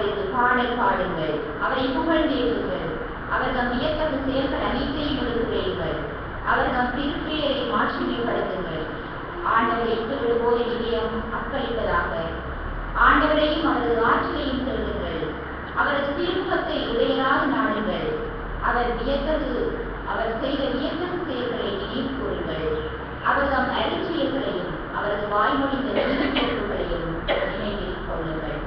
அவருக்கு பாடல் பாடுங்கள், அவரை புகழ்ந்தேறுங்கள். அவர் நம் வியத்தகு செயல்கள் அனைத்தையும் எடுத்துரையுங்கள். அவர் நம் திருப்பெயரை மாற்றிமைப்படுத்துங்கள். ஆண்டவரை விட்டுவிடுவோர் இதயம் அக்களிப்பதாக. ஆண்டவரையும் அவரது ஆட்சியையும் செல்லுங்கள். அவரது திருமுகத்தை உடையராக நாடுங்கள். அவர் செய்த வியத்தகு செயல்களை நினைவு கூறுங்கள். அவர் தம் அருட்செயல்களையும் அவரது வாய்மொழிந்த நீதிப்பொருள்களையும் நினைவில் கொள்ளுங்கள்.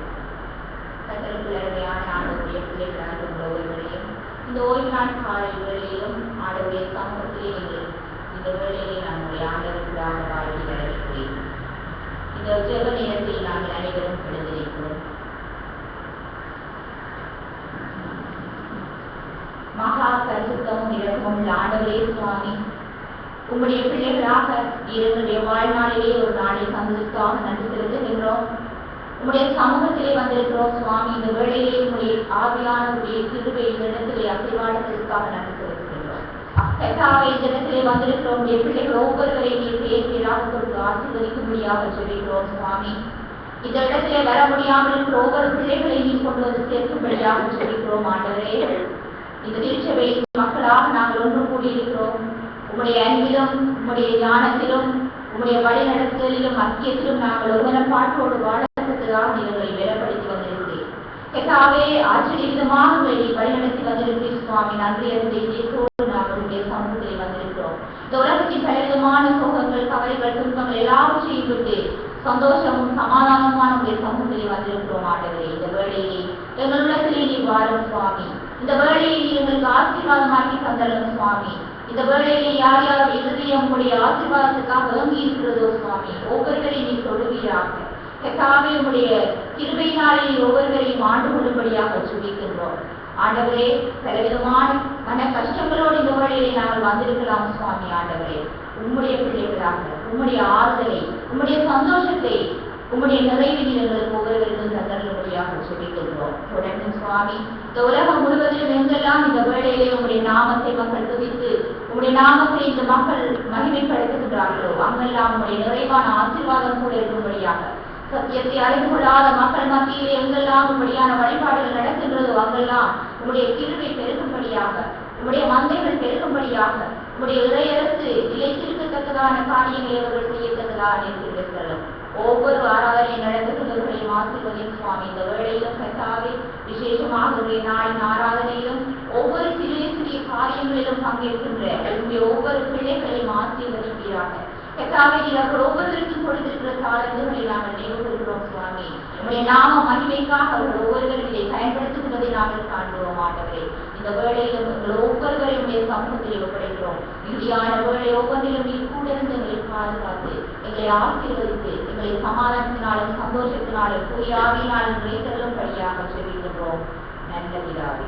கர்த்தருக்குள் அருமையான ஆண்டவருடைய பிள்ளைகளாக உள்ளவர்களையும் இந்த ஓய்வு நாள் காலை வேளையிலும் ஆண்டவருடைய சமூகத்திலே நீங்கள் இந்த வேளையிலே நம்முடைய ஆண்டவருக்காக வாழ்க்கை வரவேற்கிறேன். இந்த ஜெப நேரத்தில் நாங்கள் அனைவரும் எழுந்திருக்கிறோம். மகா பரிசுத்தமும் இரக்கமும் ஆண்டவரே சுவாமி, உம்முடைய பிள்ளைகளாக எங்களுடைய வாழ்நாளிலே ஒரு நாளை சந்ததிக்காக நன்றி செலுத்துகின்றோம். உம்முடைய சமூகத்திலே வந்திருக்கிறோம் சுவாமி. இந்த வேளையிலே உம்முடைய ஆவியானவருடைய கிருபை இந்த இடத்திலே அசைவாடுவதற்காக நன்றி செலுத்துகின்றோம். இந்த இடத்திலே வந்திருக்கிறோம் உடைய பிள்ளைகள் ஒவ்வொருவரையும் நீர் பேர்களாக கொடுத்து ஆசீர்வதிக்கும்படியாக சொல்லிக்கிறோம் சுவாமி. இந்த இடத்திலே வர முடியாமல் இருக்கிற ஒவ்வொரு பிள்ளைகளையும் நீர் கொண்டு வந்து சேர்க்கும்படியாக சொல்லிக்கிறோம் ஆண்டவரே. இந்த திருச்சபை மக்களாக நாங்கள் ஒன்று கூடியிருக்கிறோம். உம்முடைய அன்பிலும் உம்முடைய ஞானத்திலும் உம்முடைய வழிநடத்துதலிலும் ஐக்கியத்திலும் நாங்கள் ஒருமனப்பாட்டோடு வாழறதுக்காக எங்களை வேலைப்படுத்தி வந்திருக்கிறேன். கர்த்தாவே, ஆச்சரியவிதமாக நீ வழிநடத்தி வந்திருக்கிறேன் சுவாமி. நன்றி அறிந்தோடு நாங்கள் உடைய சமூகத்தில் வந்திருக்கிறோம். இந்த உலகத்தின் பலவிதமான சோகங்கள், கவலைகள், துன்பங்கள் எல்லாவற்றையும் விட்டு சந்தோஷமும் சமாதானமான உடைய சமூகத்தில் வந்திருக்கிறோம் ஆண்டவரே. இந்த வேளையிலே எங்கள் உள்ளத்திலே நீ வாழும் சுவாமி. இந்த வேளையை எங்களுக்கு ஆசீர்வாதமாக்கி தந்தரும் சுவாமி. இந்த வேளையிலே யார் யார் இருதயம் உடைய ஆசீர்வாதத்துக்காக வேங்கி இருக்கிறதோ சுவாமி, ஒவ்வொருவரையும் நீ தொழுவீராக. கர்த்தாவே, உடைய கிருபையினாலே ஒவ்வொருவரையும் ஆண்டு கொள்ளும்படியாக சொல்லிக்கின்றோம் ஆண்டவரே. பலவிதமான மன கஷ்டங்களோடு இந்த வேளையிலே நாங்கள் வந்திருக்கலாம் சுவாமி. ஆண்டவரே, உம்முடைய பிள்ளைகளாக உம்முடைய ஆறுதலை, உம்முடைய சந்தோஷத்தை, உம்முடைய நிறைவினில் எங்களுக்கு ஒவ்வொருவருக்கும் தந்தரும்படியாக சொல்லிக்கின்றோம். தொடர்ந்து சுவாமி, இந்த உலகம் முழுவதிலும் எங்கெல்லாம் இந்த வேளையிலே உம்முடைய நாமத்தை மக்கள் துதித்து உம்முடைய நாமத்தை இந்த மக்கள் மகிமைப்படுத்துகின்றார்களோ அங்கெல்லாம் உம்முடைய நிறைவான ஆசீர்வாதம் கூட இருக்கும்படியாக, சத்தியத்தை அறிந்து கொள்ளாத மக்கள் மத்தியிலே எங்கெல்லாம் உம்முடையான வழிபாடுகள் நடக்கின்றதோ அங்கெல்லாம் உம்முடைய கிருபை பெருகும்படியாக, உம்முடைய மந்தைகள் பெருகும்படியாக, உம்முடைய இறையரசு இலைத்திருக்கத்தக்கதான காரியங்களை அவர்கள் செய்யத்தக்கதாக இருக்கிறார்கள். ஒவ்வொரு ஆராதனை நடத்துகிறவர்களையும் ஆசீர்வதியும் சுவாமி. இந்த வேளையிலும் கர்த்தாவே, விசேஷமாக நாளின் ஆராதனையிலும் ஒவ்வொரு சிறிய சிறிய காரியங்களிலும் பங்கேற்கின்ற உங்களுடைய ஒவ்வொரு பிள்ளைகளையும் ஆசீர்வதிப்பீராக. கர்த்தாவே, அவர்கள் ஒவ்வொருவருக்கும் கொடுத்திருக்கிற தாளந்துகளை நாங்கள் நினைவுகிறோம் சுவாமி. உங்களுடைய நாம மகிமைக்காக அவர்கள் ஒவ்வொருவரும் இதை பயன்படுத்துவதை நாங்கள் காண்கிறோம் ஆண்டவரே. இந்த வேளையிலும் எங்கள் ஒவ்வொருவரையும் சமூகத்தில் ஒப்படைக்கிறோம். இறுதியான வேளை ஒவ்வொன்றிலும் நீ கூட இருந்து எங்களை பாதுகாத்து எங்களை ஆசீர்வதித்து எங்களை சமாதானத்தினாலும் சந்தோஷத்தினாலும் தூயாவினாலும் நிறைத்தரும்படியாக சொல்லிக்கின்றோம் நல்ல பிதாவே.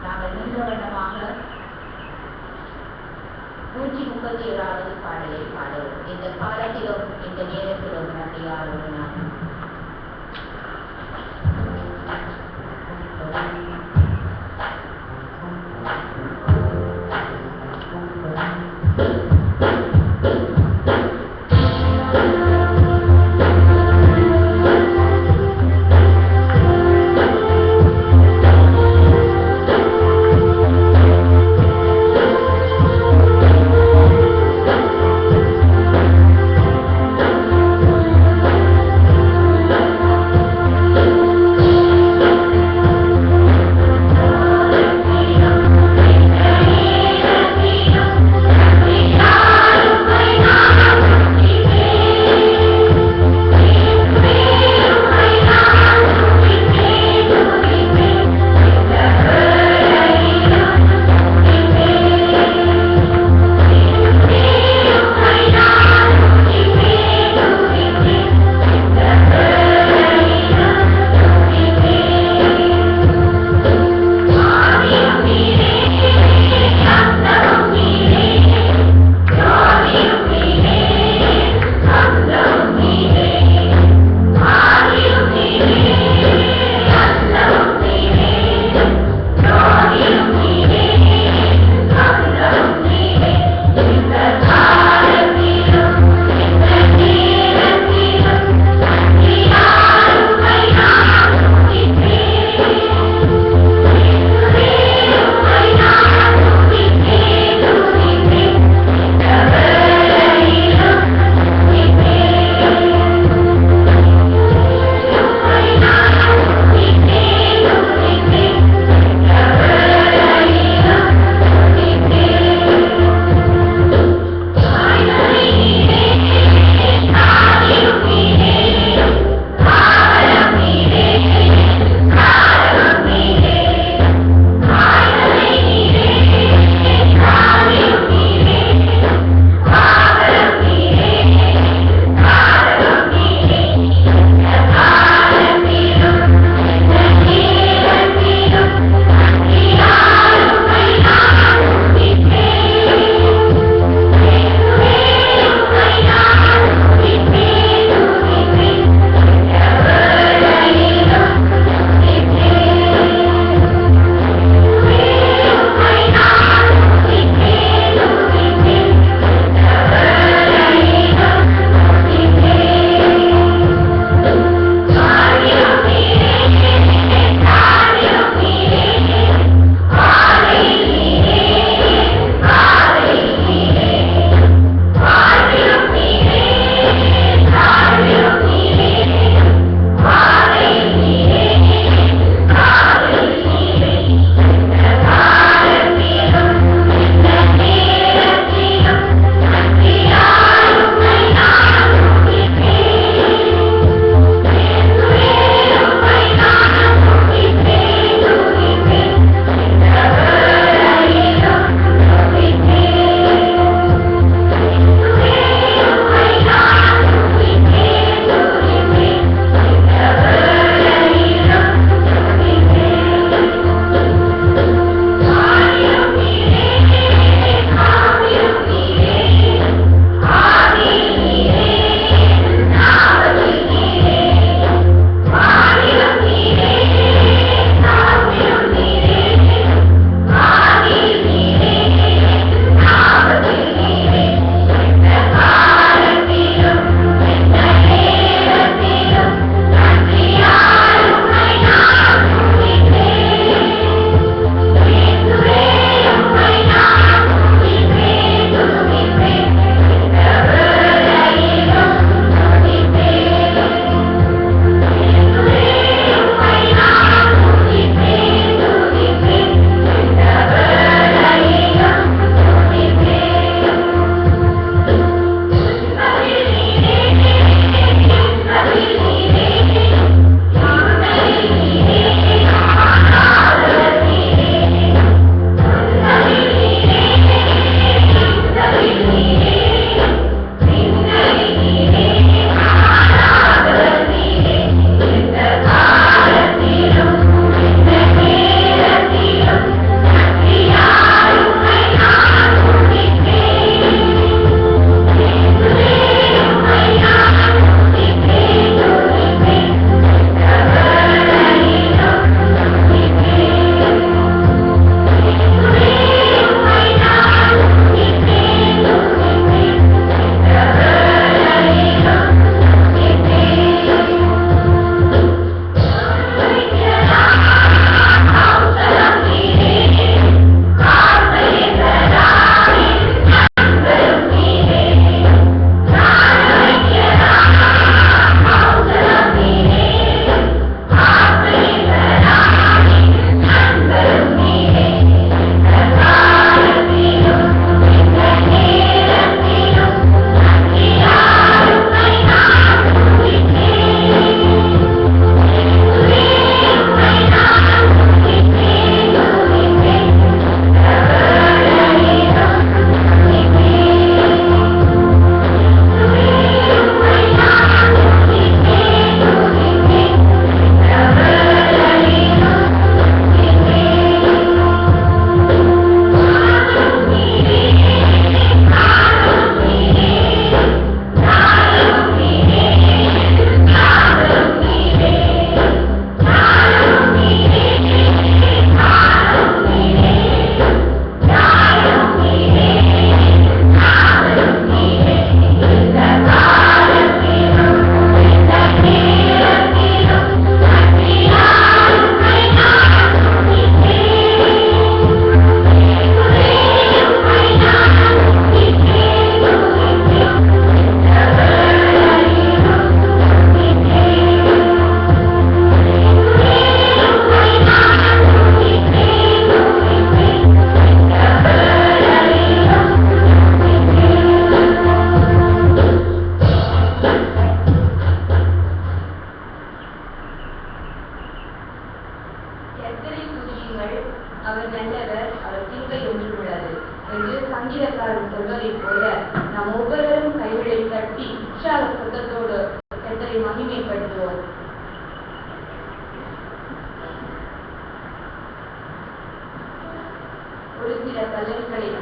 நாங்கள் நின்ற வண்ணமாக 137வது பாடலை பாடுவோம். இந்த காலத்திலும் இந்த நேரத்திலும் நன்றியாளர்கள் நான்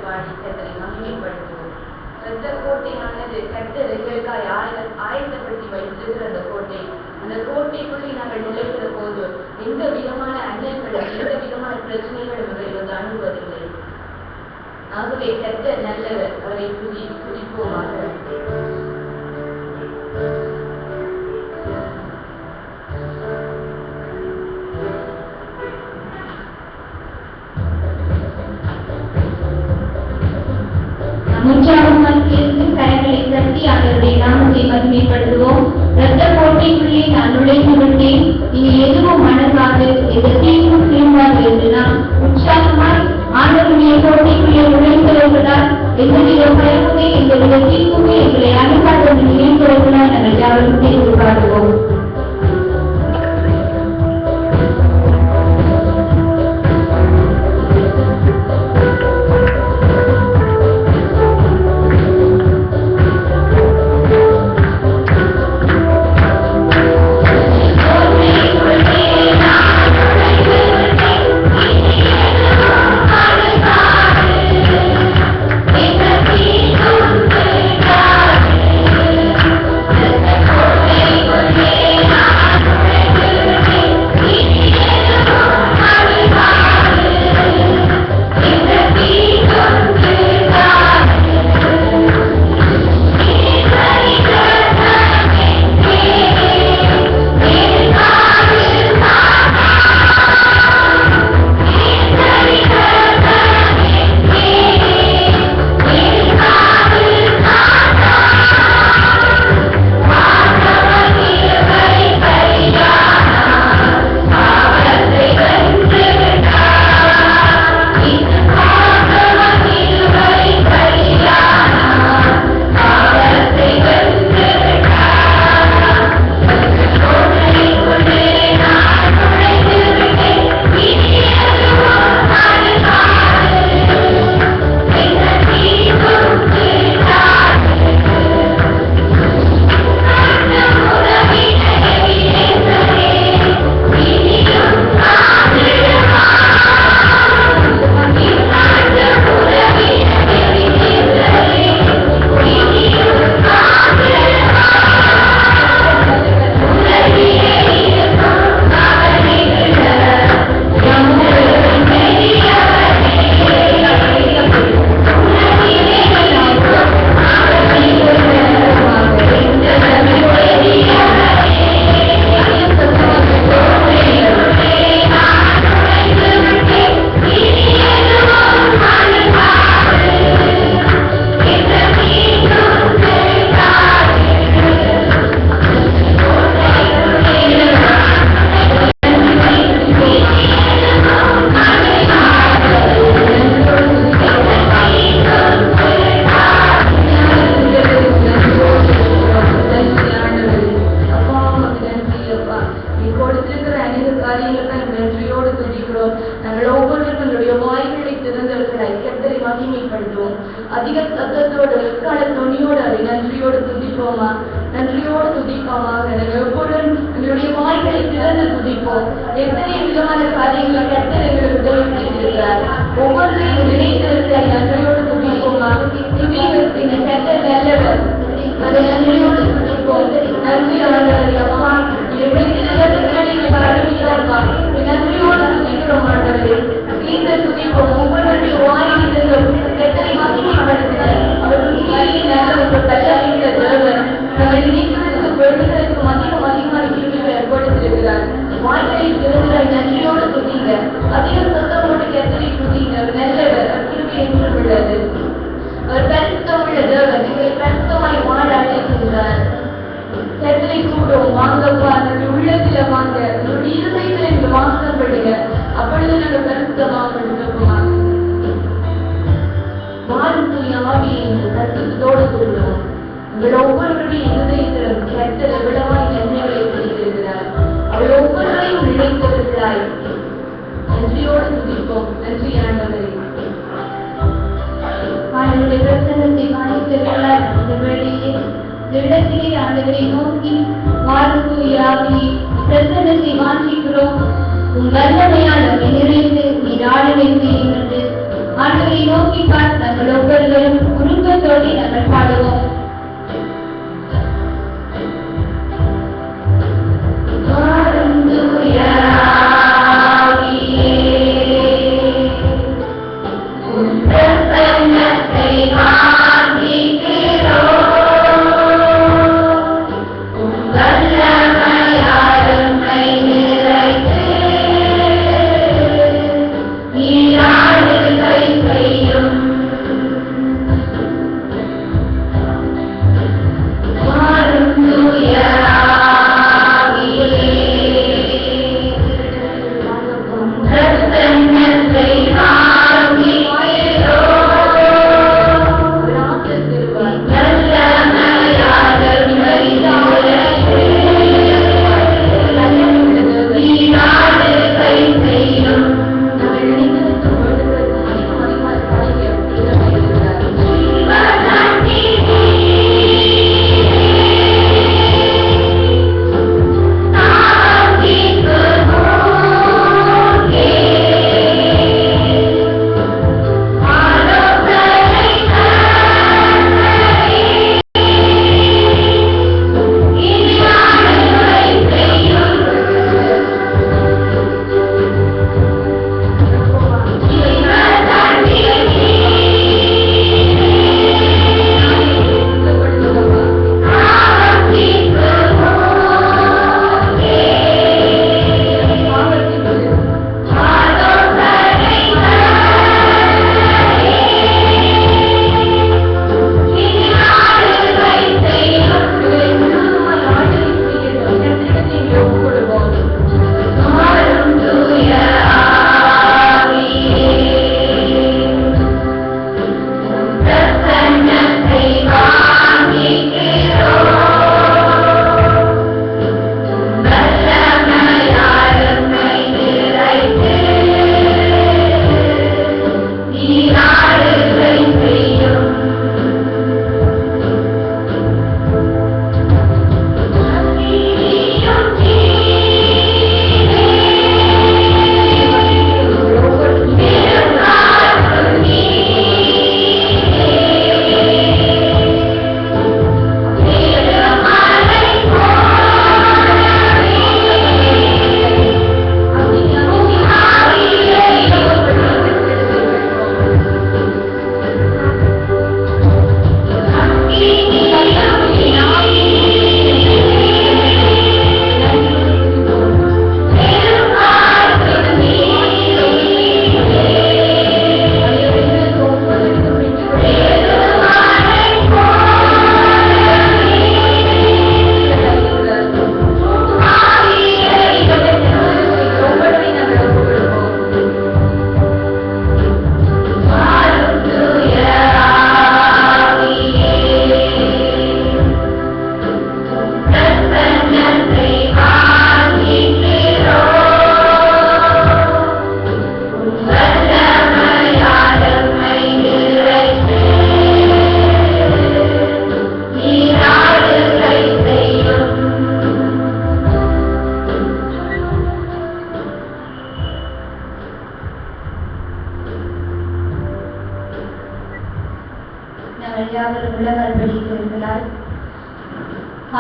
பாடி கர்த்தரை மகிமைப்படுத்துவோம். இரத்த கோட்டையானது கர்த்தர் எங்களுக்காக ஆயத்தப்படுத்தி வைத்திருக்கிற அந்த கோட்டை. அந்த கோட்டைக்குள்ளே நாங்கள் நுழைகிற போது எந்த விதமான அண்ணல்களும் எந்த விதமான பிரச்சனைகளும் எங்களை வந்து அணுகுவதில்லை. ஆகவே கர்த்தர் நல்லவர், அவரை துதிப்போமாக. கரங்களை தட்டி அவருடைய நாமத்தை மகிமைப்படுத்துவோம். இரத்த கோட்டைக்குள்ளே நான் நுழைந்து விட்டேன், இனி எதுவும் மனதாது, எந்த தீங்கும் தீர்வாது என்று நாம் உற்சாகமாய் ஆண்டவருடைய கோட்டைக்குள்ளே நுழைந்தவர்களால் எந்தவித பயமுமே எந்தவித தீங்குமே எங்களை அணுகாத நினைந்தவர்களால் நாங்கள் யாரும் தெரிந்து பாடுவோம். ஆண்டவரை நோக்கி பார்த்து நாங்கள் ஒவ்வொருவரும் குடும்பத்தோடு நாங்கள் பாடுவோம்.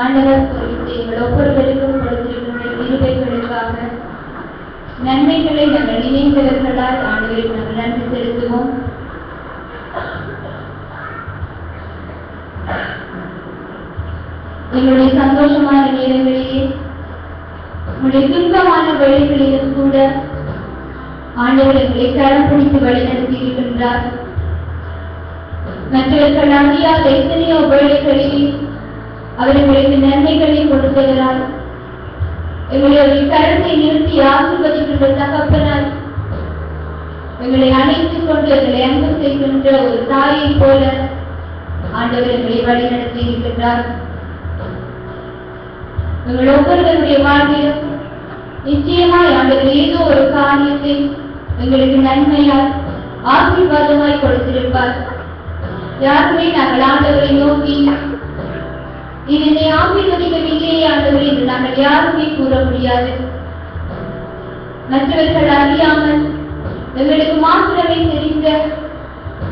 ஆண்டவர் குறித்து எங்கள் ஒவ்வொருவருக்கும் கொடுத்திருக்கின்ற கிருபைகளுக்காக நன்மைகளை நாங்கள் நினைந்தவர்களால் ஆண்டவருக்கு நாங்கள் நன்றி செலுத்துவோம். எங்களுடைய சந்தோஷமான நேரங்களிலே உங்களுடைய துன்பமான வழிகளிலும் கூட ஆண்டவர் எங்களை கரம் பிடித்து வழிநடத்தி இருக்கின்றார். மற்றவர்கள் அறியாத எத்தனையோ வேளைகளிலே அவர்களுக்கு நன்மைகளை கொடுத்தவரால் எங்களுடைய கருத்தை நிறுத்தி ஆசீர்வதிக்கின்ற தகப்பனால் எங்களை அணைத்துக் கொண்டு எங்களை அன்பு செய்கின்ற ஒரு தாயை போல ஆண்டவர் எங்களை வழிநடத்தி இருக்கின்றார். எங்கள் ஒவ்வொருவருடைய வாழ்விலும் நிச்சயமாய் ஆண்டவர் ஏதோ ஒரு காரியத்தை எங்களுக்கு நன்மையால் ஆசீர்வாதமாய் கொடுத்திருப்பார். யாருமே நாங்கள் ஆண்டவரை நோக்கி இதனை ஆசீர்வதிக்கவில்லையே ஆண்டவரே என்று நாங்கள் யாருமே கூற முடியாது. மற்றவர்கள் அறியாமல் எங்களுக்கு மாத்திரமே தெரிந்த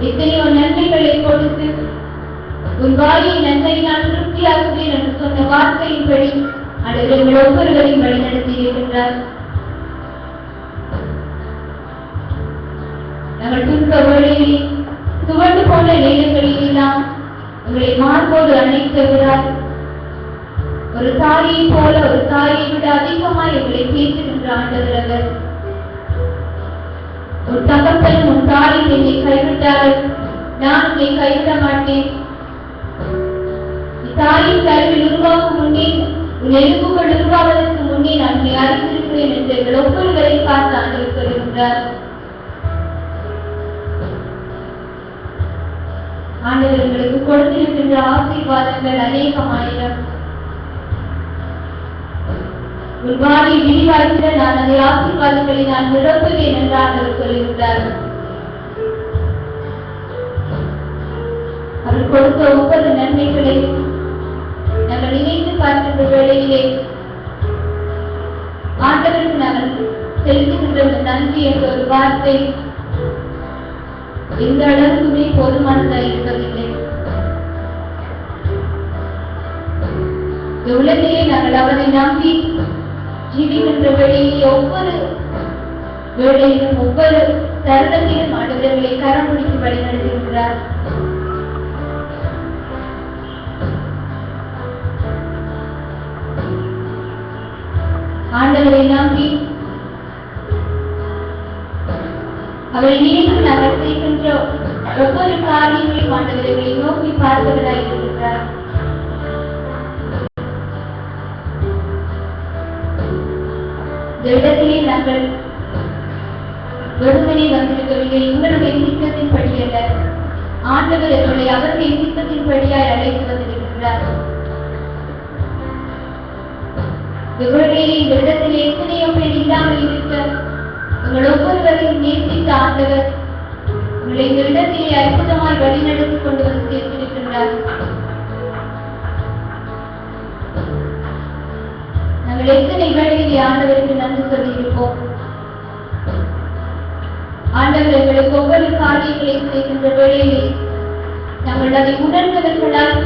எத்தனையோ நன்மைகளை கொடுத்து உன் வாயை நன்மையினால் திருப்தியாக்குவேன் என்று சொன்ன வார்த்தையின்படி ஆண்டவரே எங்கள் ஒவ்வொருவரையும் வழிநடத்தி இருக்கின்றார். நாங்கள் துன்ப வேளையில் துவண்டு போன நேரங்களில் எல்லாம் உங்களை மார்போடு அணைக்கிறார். ஒரு தாயை போல ஒரு தாயை விட அதிகமாய் எங்களை பேசுகின்ற ஆண்டவர் அவர். உன் தகப்பன் உன் தாயை என்னை கைவிட்டார்கள், நான் உன்னை கைவிட மாட்டேன். தாயின் கருவில் உருவாக்கும் முன்னே உன் எலும்புகள் உருவாவதற்கு முன்னே நான் உன்னை அறிந்திருக்கிறேன் என்று எங்கள் ஒவ்வொருவரை பார்த்து ஆண்டவர் சொல்கின்றார். ஆண்டவர் எங்களுக்கு கொடுத்திருக்கின்ற ஆசீர்வாதங்கள் அநேகமாயிரம். உன் வாயை விரிவாய்க்கிற நான் அந்த ஆசீர்வாதங்களை நான் நிரப்புவேன் என்று ஆண்டவர் சொல்லுகின்றார். அவர் கொடுத்த ஒவ்வொரு நன்மைகளையும் நாங்கள் நினைத்து பார்க்கின்ற வேளையிலே ஆண்டவருக்கு நாங்கள் செலுத்துகின்ற நன்றி என்ற ஒரு வார்த்தை எந்த அளவுக்குமே போதுமானதாக இருப்பதில்லை. உலகிலே நாங்கள் அவரை நம்பி ஜீவிக்கின்ற வேளையிலே ஒவ்வொரு வேளையிலும் ஒவ்வொரு தருணத்திலும் ஆண்டவர்களை கரம் பிடித்து வழிநடத்துகின்றார். ஆண்டவரை நம்பி அவரை நினைத்து நாங்கள் செய்கின்ற ஒவ்வொரு காரியங்களையும் ஆண்டவர்களை நோக்கி பார்ப்பவராய் இருக்கின்றார். இந்த இடத்திலே நாங்கள் வெறுமனே வந்திருக்கவில்லை. உங்களுடைய சித்தத்தின் படியல்ல, ஆண்டவர் எங்களை அவருடைய சித்தத்தின் படியாய் அழைத்து வந்திருக்கின்றார். இவருடைய இந்த இடத்திலே எத்தனையோ பேர் இல்லாமல் இருக்க உங்கள் ஒவ்வொருவரையும் நேசித்த ஆண்டவர் உங்களை இந்த இடத்திலே அற்புதமாய் வழிநடத்தி கொண்டு வந்து சேர்த்திருக்கின்றார். நாங்கள் எத்தனை வேளையிலே ஆண்டவருக்கு நன்றி சொல்லியிருப்போம். ஆண்டவர் எங்களுக்கு ஒவ்வொரு காரியங்களையும் செய்கின்ற வேளையிலே நாங்கள் அதை உணர்ந்தவர்களால்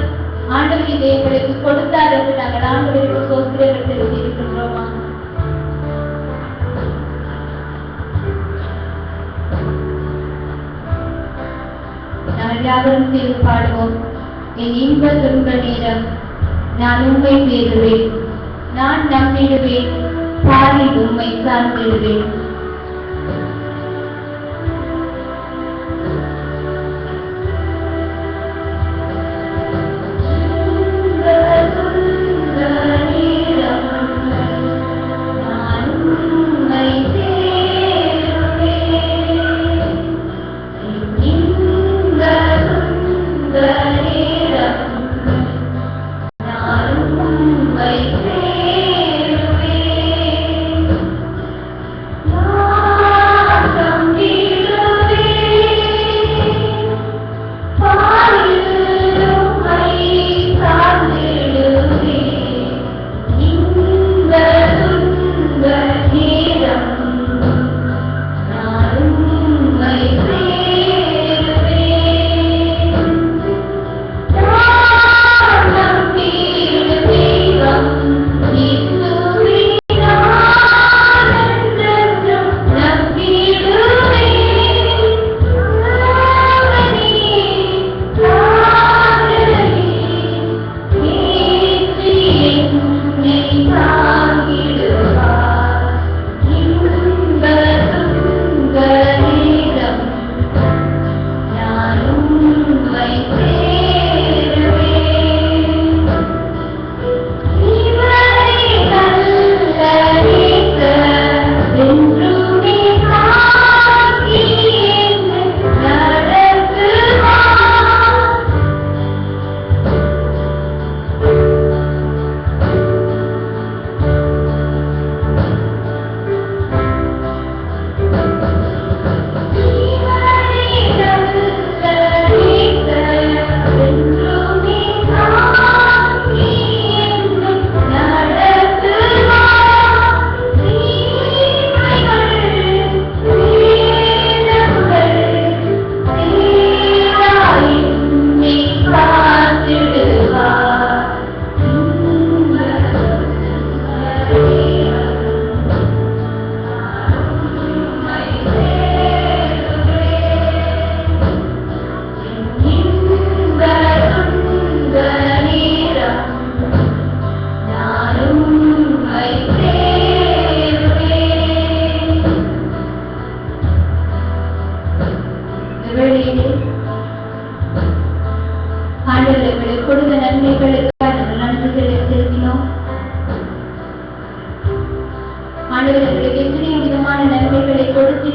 ஆண்டவர் இதை எங்களுக்கு கொடுத்தார் என்று நாங்கள் ஆண்டவருக்கு சோத்திரங்கள் தெரிவித்திருக்கின்றோமா? நாங்கள் யாவரும் சேர்ந்து பாடுவோம். என் இன்ப துன்ப நேரம் நான் உண்மை தேடுவேன், நான் நம்பிடுவேன், பாரில் உண்மை சார்ந்திடுவேன். No.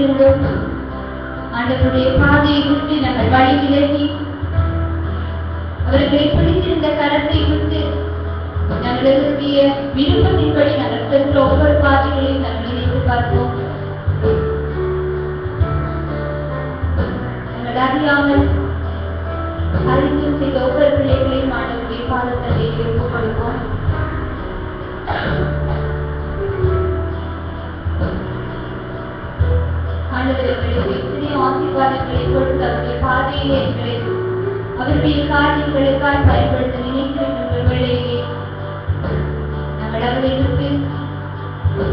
வருகிறோம். ஆண்டவருடைய பாதையை விட்டு நாங்கள் வழி விலகி அவர்களை பிடித்திருந்த கரத்தை விட்டு எங்களுடைய விருப்பத்தின்படி நாங்கள் சென்ற ஒவ்வொரு பாதைகளையும் நாங்கள் நினைத்து பார்ப்போம். நாங்கள் அறியாமல் அறிந்தும் செய்த ஒவ்வொரு பிள்ளைகளையும் ஆண்டவருடைய பாதத்தை ஒப்புக் கொடுப்போம். ஆசீர்வாதங்களை கொடுத்து அவருடைய பாதையிலே அவருடைய காரியங்களுக்காய் பயன்படுத்த நினைத்திருக்கின்ற வேளையிலே நாங்கள் அவரை விட்டு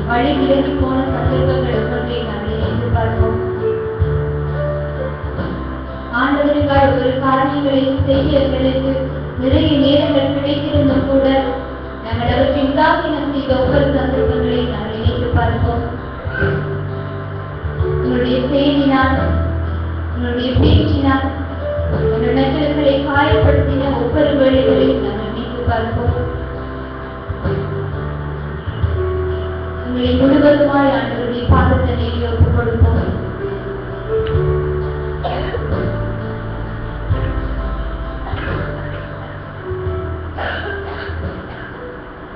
வழி விலகி போன சந்தர்ப்பங்கள் ஒன்றை நாங்கள் நினைத்து பார்ப்போம். ஆண்டவருக்காய் ஒரு காரியங்களை செய்ய எங்களுக்கு நிறைய நேரங்கள் கிடைத்திருந்தும் கூட நாங்கள் அவற்றை உதாசீனம் செய்த ஒவ்வொரு சந்தர்ப்பங்களை நாங்கள் நினைத்து பார்ப்போம். உங்களுடைய செயலினால், உங்களுடைய பேச்சினால், உங்களுடைய நெஞ்சங்களை காயப்படுத்தின ஒவ்வொரு வேளைகளையும் நாங்கள் நினைத்து பார்ப்போம். உங்களை முழுவதுமாய் ஆண்டவருடைய பாதத்திலே ஒப்புக் கொடுப்போம்.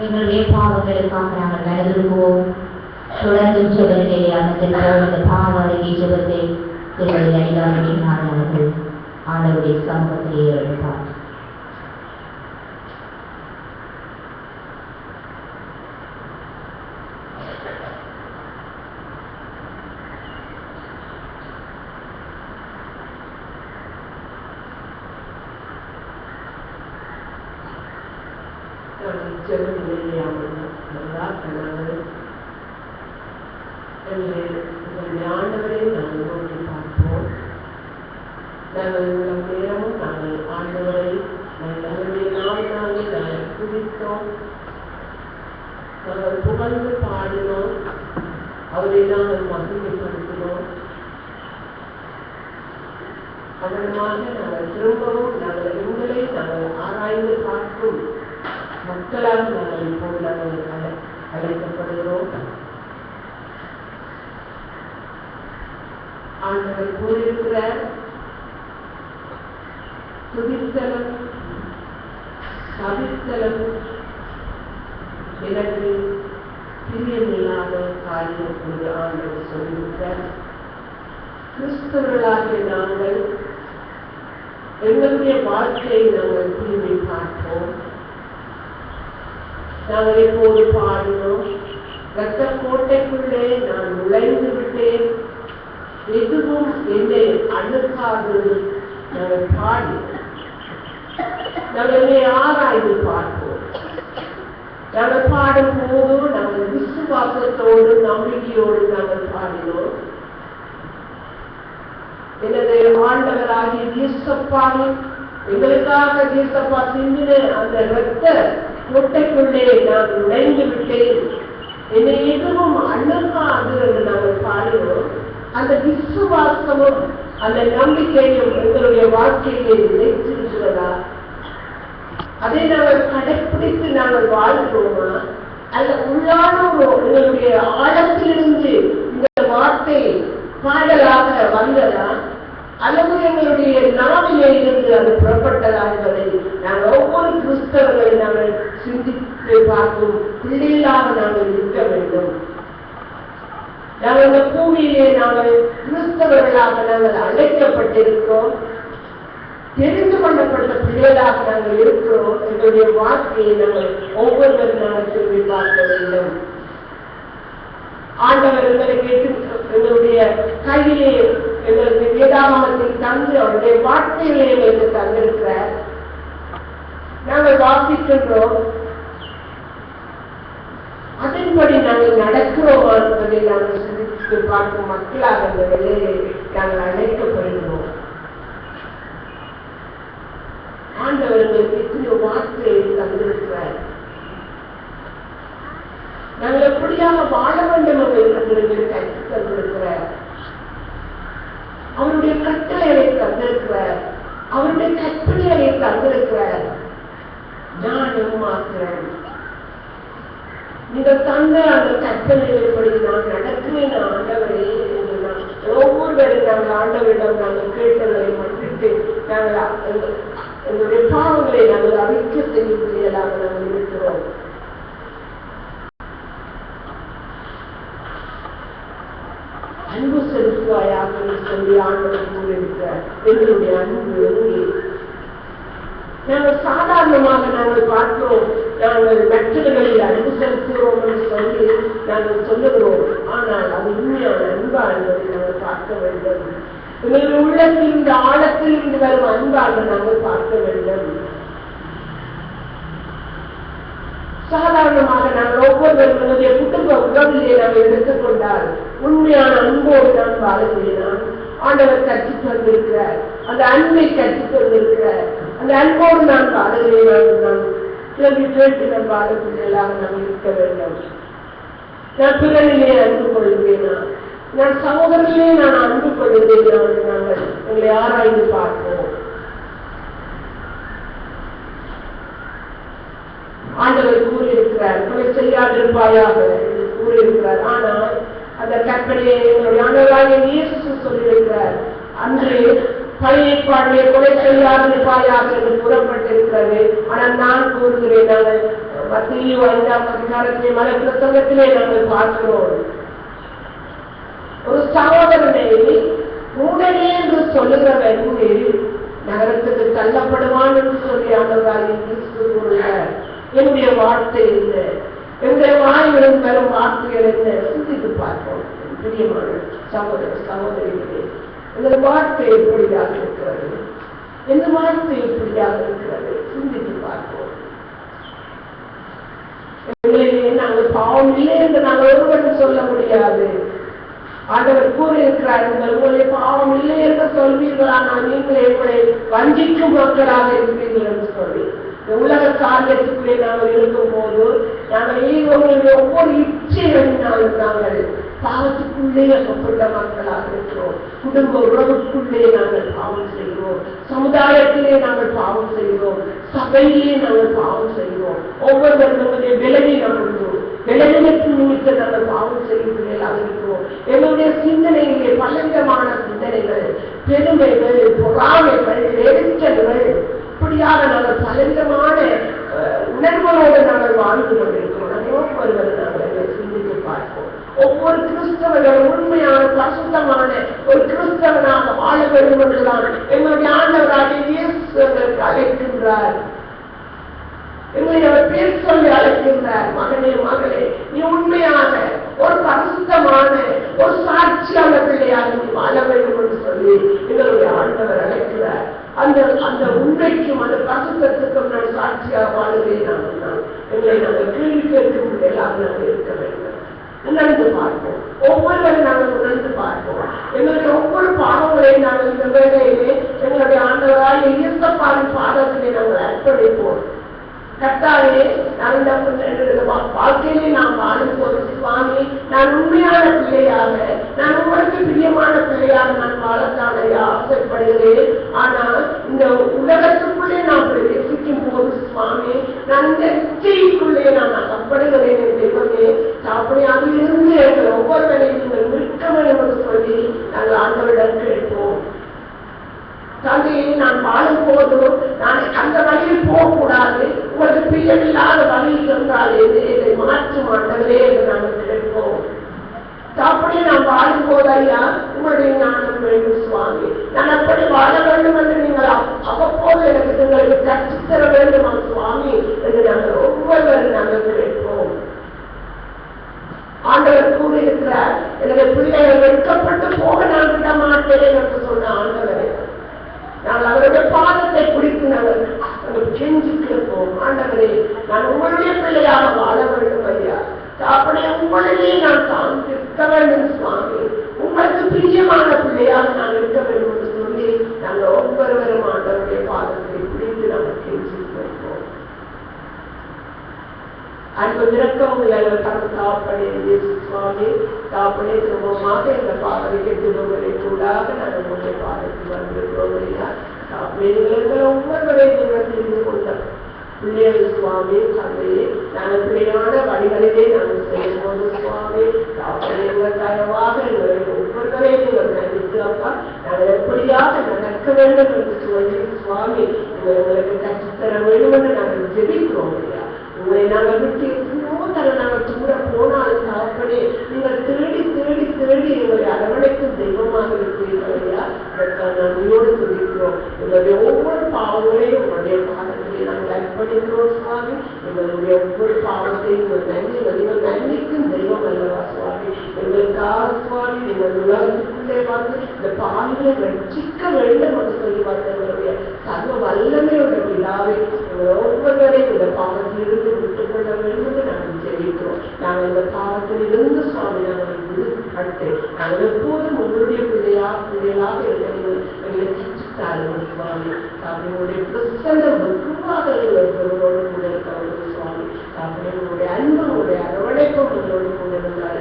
எங்களுடைய பாவங்களுக்காக நாங்கள் நடந்துருவோம். தொடர்ந்து ஜெபத்திலே அந்த பாவ அறிக்கை ஜெபத்தை எங்களுடைய அடியார்கள் ஆண்டவருடைய சமூகத்திலே எடுப்பார். ஆண்டவரை நாங்கள் நோக்கி பார்ப்போம். நாங்கள் நேரமும் நாங்கள் ஆண்டவரை நாங்களுடைய நாளினாலே நாங்கள் துதித்தோம், நாங்கள் புகழ்ந்து பாடினோம், அவரை நாங்கள் மகிமைப்படுத்தினோம். அதனமாக நாங்கள் திரும்பவும் நாங்கள் எங்களை நாங்கள் ஆராய்ந்து பார்க்கும் மக்களாக நாங்கள் இப்போது நாங்கள் அழைக்கப்படுகிறோம். ஆண்டவர் கூறியிருக்கிற துதித்தலும் தவிர்த்தலும் எனக்கு பிரியமில்லாத காரியம் என்று ஆண்டவர் சொல்லியிருக்கிறார். கிறிஸ்தவர்களாகிய நாங்கள் எங்களுடைய வாழ்க்கையை நாங்கள் திரும்பி பார்ப்போம். நாங்கள் எப்போது பாடினோம், இரத்த கோட்டைக்குள்ளே நான் நுழைந்து விட்டேன், எதுவும் என்னை அழுக்காது நாங்கள் பாடி நாங்கள் ஆராய்ந்து பார்ப்போம். நாங்கள் பாடும் போது நாங்கள் விசுவாசத்தோடு நம்பிக்கையோடு நாங்கள் பாடினோம். எனது ஆண்டவராகிய இயேசுப்பாவை எங்களுக்காக இயேசுப்பா சிந்தின அந்த இரத்த கோட்டைக்குள்ளே நான் நுழைந்து விட்டேன், என்னை எதுவும் அழுக்காது என்று நாங்கள் பாடினோம். அந்த விசுவாசமும் அந்த நம்பிக்கையும் எங்களுடைய வாழ்க்கையிலே நிலைத்திருக்கிறதா? அதை நாங்கள் கடைப்பிடித்து நாங்கள் வாழ்கிறோமா? அல்ல உள்ளான எங்களுடைய ஆழத்திலிருந்து இந்த வார்த்தை பாடலாக வந்ததா, அல்லது எங்களுடைய நாவிலே இருந்து அது புறப்பட்டதா என்பதை நாங்கள் ஒவ்வொரு கிறிஸ்தவர்களை நாங்கள் சிந்தித்து பார்க்கும் பிள்ளைகளாக நாங்கள் இருக்க வேண்டும். நாங்கள் இந்த பூமியிலே நாங்கள் கிறிஸ்தவர்களாக நாங்கள் அழைக்கப்பட்டிருக்கிறோம், தெரிந்து கொள்ளப்பட்ட பிள்ளைகளாக நாங்கள் இருக்கிறோம். எங்களுடைய வாழ்க்கையை நாங்கள் ஒவ்வொருவரும் நாங்கள் திரும்பி பார்க்க வேண்டும். ஆண்டவர் எங்களுக்கு எங்களுடைய கையிலே எங்களுக்கு வேதாகமத்தில் தந்து அவருடைய வார்த்தைகளை எங்களுக்கு தந்திருக்கிறார். நாங்கள் வாசிக்கின்றோம், அதன்படி நாங்கள் நடக்கிறோமா என்பதை நாங்கள் சிந்தித்து பார்க்கும் மக்களாக இந்த வேலையை நாங்கள் அழைக்கப்படுகிறோம். ஆண்டவர் எங்களுக்கு எத்தனையோ வார்த்தையை தந்திருக்கிறார். நாங்கள் எப்படியாக வாழ வேண்டும் என்று கற்றுத் தந்திருக்கிறார். அவருடைய கட்டளைகளை தந்திருக்கிறார், அவருடைய கற்பனைகளை தந்திருக்கிறார். நான் ஏமாத்துறேன், நீங்கள் தந்த அந்த கற்பனைகளை நான் நடக்கிறேன் ஆண்டவரே என்று நான் ஒவ்வொருவரும் நாங்கள் ஆண்டவரிடம் நாங்கள் கேட்டதை மன்னித்து நாங்கள் எங்களுடைய பாவங்களை நாங்கள் அறிக்கை செய்யக்கூடியதாக நாங்கள் இருக்கிறோம். அன்பு செலுத்துவாயாக சொல்லி ஆண்டவர் கூறியிருக்கிறார். எங்களுடைய அன்பு எங்கே? நாங்கள் சாதாரணமாக நாங்கள் பார்க்கிறோம், நாங்கள் மற்றவர்களில் அன்பு செலுத்துகிறோம் என்று சொல்லி நாங்கள் சொல்லுகிறோம். ஆனால் அது உண்மையான அன்பா என்பதை நாங்கள் பார்க்க வேண்டும். எங்களுடைய உள்ளத்தில் இந்த ஆழத்தில் இருந்து வரும் அன்பாக நாங்கள் பார்க்க வேண்டும். சாதாரணமாக நாங்கள் ஒவ்வொருவருடைய குடும்ப உறவிலே நாம் எடுத்துக்கொண்டால் உண்மையான அன்போடு நான் வாழக்கூடியதான் ஆண்டவர் கற்றுத் தந்திருக்கிறார். அந்த அன்பை கற்றுத் தந்திருக்கிறார். அந்த அன்போடு நான் வாழகிறேன். நான் கேள்வி கேட்டு நான் வாழக்கூடியதாக நாம் இருக்க வேண்டும். நான் பிறனிலே அன்பு கொள்வேனா, நான் சகோதரர்களே நான் அன்பு கொள்வேனா, நாங்கள் எங்களை ஆராய்ந்து பார்ப்போம். ஆண்டவர் கூறியிருக்கிறார், கொலை செய்யாதிருப்பாயாக என்று கூறியிருக்கிறார். ஆனால் அந்த கற்பனையை எங்களுடைய ஆண்டவராகிய இயேசு சொல்லியிருக்கிறார். அன்று பழைய ஏற்பாட்டிலே கொலை செய்யாதிருப்பாயாக என்று கூறப்பட்டிருக்கிறது. ஆனால் நான் கூறுகிறேன், நாங்கள் மத்திய 5ஆம் அதிகாரத்திலே மலை பிரசங்கத்திலே நாங்கள் பார்க்கிறோம், ஒரு சகோதரனை மூடனே என்று சொல்லுகிறவன் நகரத்துக்கு தள்ளப்படுவான் என்று சொல்லி ஆண்டவராகிய இயேசு கூறுகிறார். என்னுடைய வார்த்தை என்ன? என்னுடைய வாயிலிருந்து வரும் வார்த்தைகள் என்ன? சிந்தித்து பார்ப்போம். பிரியமான சகோதர சகோதரிகளே, இந்த வார்த்தை எப்படியாக இருக்கிறது? எந்த வார்த்தை எப்படியாக இருக்கிறது? சிந்தித்து பார்ப்போம். நாங்கள் பாவம் இல்லை என்று நாங்கள் ஒருவரும் சொல்ல முடியாது. ஆண்டவர் கூறியிருக்கிறார், உங்களுடைய பாவம் இல்லை என்று சொல்வீர்களானால் நீங்கள் எப்படி வஞ்சிக்கும் மக்களாக இருக்கிறீர்கள் என்று சொல்லி. உலக காரியத்துக்குள்ளே நாங்கள் இருக்கும் போது நாங்கள் ஒவ்வொரு இச்சைகளினாலும் நாங்கள் பாவத்துக்குள்ளே அகப்பட்ட மக்களாக இருக்கிறோம். குடும்ப உறவுக்குள்ளே நாங்கள் பாவம் செய்கிறோம். சமுதாயத்திலே நாங்கள் பாவம் செய்கிறோம். சபையிலே நாங்கள் பாவம் செய்கிறோம். ஒவ்வொருவரும் நம்முடைய விலகினம் உண்டு. விலகினத்தின் நிமித்த நாங்கள் பாவம் செய்கிறீர்களாக இருக்கிறோம். எங்களுடைய சிந்தனையிலே பலவிதமான சிந்தனைகள், பெருமைகள், பொறாமைகள், எரிச்சல்கள், இப்படியாக நாங்கள் பலவிதமான உணர்வுகளோடு நாங்கள் வாழ்ந்து கொண்டிருக்கிறோம். ஒவ்வொருவரை நாங்கள் சிந்தித்து பார்ப்போம். ஒவ்வொரு கிறிஸ்தவர்கள் உண்மையான பரிசுத்தமான ஒரு கிறிஸ்தவனாக வாழ வேண்டும் என்றுதான் எங்களுடைய ஆண்டவராகிய இயேசு அழைக்கின்றார். எங்களை அவர் பேர் சொல்லி அழைக்கின்றார். மகனே மகளே, நீ உண்மையாக ஒரு பரிசுத்தமான ஒரு சாட்சியான பிள்ளையாக நீ வாழ வேண்டும் என்று சொல்லி எங்களுடைய ஆண்டவர் அழைக்கிறார். அந்த உண்மைக்கும் அந்த பரிசுத்தத்துக்கும் நான் சாட்சியாக வாழுவேன். எங்களை நாங்கள் கேள்வி கேட்கும் பிள்ளைகளாக நாங்கள் இருக்க வேண்டும். உணர்ந்து பார்ப்போம். ஒவ்வொருவரும் நாங்கள் உணர்ந்து பார்ப்போம். எங்களுடைய ஒவ்வொரு பாவங்களையும் நாங்கள் இந்த வேளையிலே எங்களுடைய ஆண்டவராகிய இயேசுவின் பாதத்திலே நாங்கள் அர்ப்பணிப்போம். கர்த்தாவே, வாழ்க்கையிலே நாம் வாழும் போது சுவாமி, நான் உண்மையான பிள்ளையாக, நான் உங்களுக்கு பிரியமான பிள்ளையாக நான் வாழத்தான் ஆசைப்படுகிறேன். ஆனால் இந்த உலகத்துக்குள்ளே நான் பிரவேசிக்கும் போது சுவாமி, நான் இந்த இச்சைக்குள்ளே நான் அகப்படுகிறேன் என்று அப்படி அதிலிருந்து எங்கள் ஒவ்வொருவரையும் நீங்கள் மீட்க வேண்டும் என்று சொல்லி நாங்கள் ஆண்டவரிடம் கேட்போம். தந்தையை நான் வாழும் போது நான் அந்த வழியில் போகக்கூடாது, உங்களுக்கு பிரியமில்லாத வழியில் இருந்தால் இதை மாற்றும் ஆண்டவரே என்று நாங்கள் கேட்போம். அப்படியே நான் வாழும் போது ஐயா உங்களுடைய ஞானம் வேண்டும் சுவாமி, நான் அப்படி வாழ வேண்டும் என்று நீங்கள் அவ்வப்போது எனக்கு உங்களுக்கு கற்றுத்தர வேண்டுமா சுவாமி என்று நாங்கள் ஒவ்வொருவரும் நாங்கள் கேட்போம். ஆண்டவர் கூறியிருக்கிறார், என்னுடைய பிள்ளைகள் வெட்கப்பட்டு போக நான் விட மாட்டேன் என்று சொன்ன ஆண்டவரை நாங்கள் அவருடைய பாதத்தை பிடித்து நாங்கள் செஞ்சு கேட்போம். ஆண்டவரே, நான் உங்களுடைய பிள்ளையாக வாழ வேண்டும் ஐயா, அப்படியே உங்களிலே நான் இருக்க வேண்டும் சுவாமி, உங்களுக்கு பிரியமான பிள்ளையாக நான் இருக்க வேண்டும் என்று சொல்லி நாங்கள் ஒவ்வொருவரும் ஆண்டவருடைய பாதத்தை பிடித்து நாங்கள் செஞ்சு கேட்போம். அன்பு விளக்கம் தாப்பனே சுவாமி, தாப்பனே திரும்பமாக இந்த பாதத்தை திரும்பலை கூடாக நாங்கள் உங்களுடைய பாதத்தில் வந்திருக்கிறோம் ஐயா. ஒவ்வொருவரை நீங்கள் தெரிந்து கொண்ட பிள்ளைகள் சுவாமி, தந்தையே, நாங்கள் பிள்ளையான வழிகளிலே நாங்கள் செய்யும் போது சுவாமி, தாப்பனே தயவாக எங்களை ஒவ்வொருவரையும் இவர் நடித்து அப்பா நாங்கள் எப்படியாக நடக்க வேண்டும் என்று சொல்லி சுவாமி உங்களுக்கு கற்றுத்தர வேண்டும் என்று நாங்கள் ஜெபிக்கிறோம் இல்லையா. உங்களை நாங்கள் விட்டு எத்தனையோ தர நாங்கள் தூர போனாலும் தகப்பனே நீங்கள் தேடி தேடி தேடி எங்களை அரவணைக்கும் தெய்வமாக இருக்கிறீர்கள் இல்லையா. அதற்காக நன்றியோடு துதிக்கிறோம். எங்களுடைய ஒவ்வொரு பாவங்களையும் உங்களுடைய பாதத்திலே நாங்கள் அர்ப்பணிக்கிறோம் சுவாமி. எங்களுடைய ஒவ்வொரு பாவத்தையும் நீங்கள் நன்றிக்கும் தெய்வம் அல்லவா சுவாமி. எங்களுக்காக சுவாமி நீங்கள் உலகத்துக்குள்ளே வந்து இந்த பாவிகளை ரட்சிக்க வேண்டும் என்று சொல்லி வந்தவர்களுடைய சர்வ வல்லமையோட விழாவை ஒவ்வொருவரையும் இந்த பாவத்திலிருந்து விட்டுக் கொள்ள வேண்டும் என்று நாங்கள் தெரிவிக்கிறோம். நாங்கள் இந்த பாவத்தில் இருந்து சுவாமி நாங்கள் விடுபட்டு நாங்கள் எப்போதும் உங்களுடைய பிள்ளைகளாக இருக்க எங்களை சித்தார்கள் சுவாமி. அவர்களுடைய பிரசன்னம் வெகுவாக எங்களோடு கூட இருக்கிறவர்கள் சுவாமி. அவர்களுடைய அன்பு உங்களுடைய அரவணைப்பு உங்களோடு கூட இருந்தால்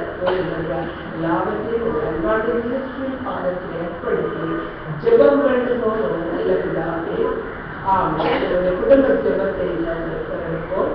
எல்லாவற்றையும் ஒரு அன்பான பாதத்தில் ஏற்படுத்தி ஜெபம் வேண்டுமோ நல்ல விழாவே. நம்முடைய குடும்ப ஜெபத்தை இருக்கிறோம்.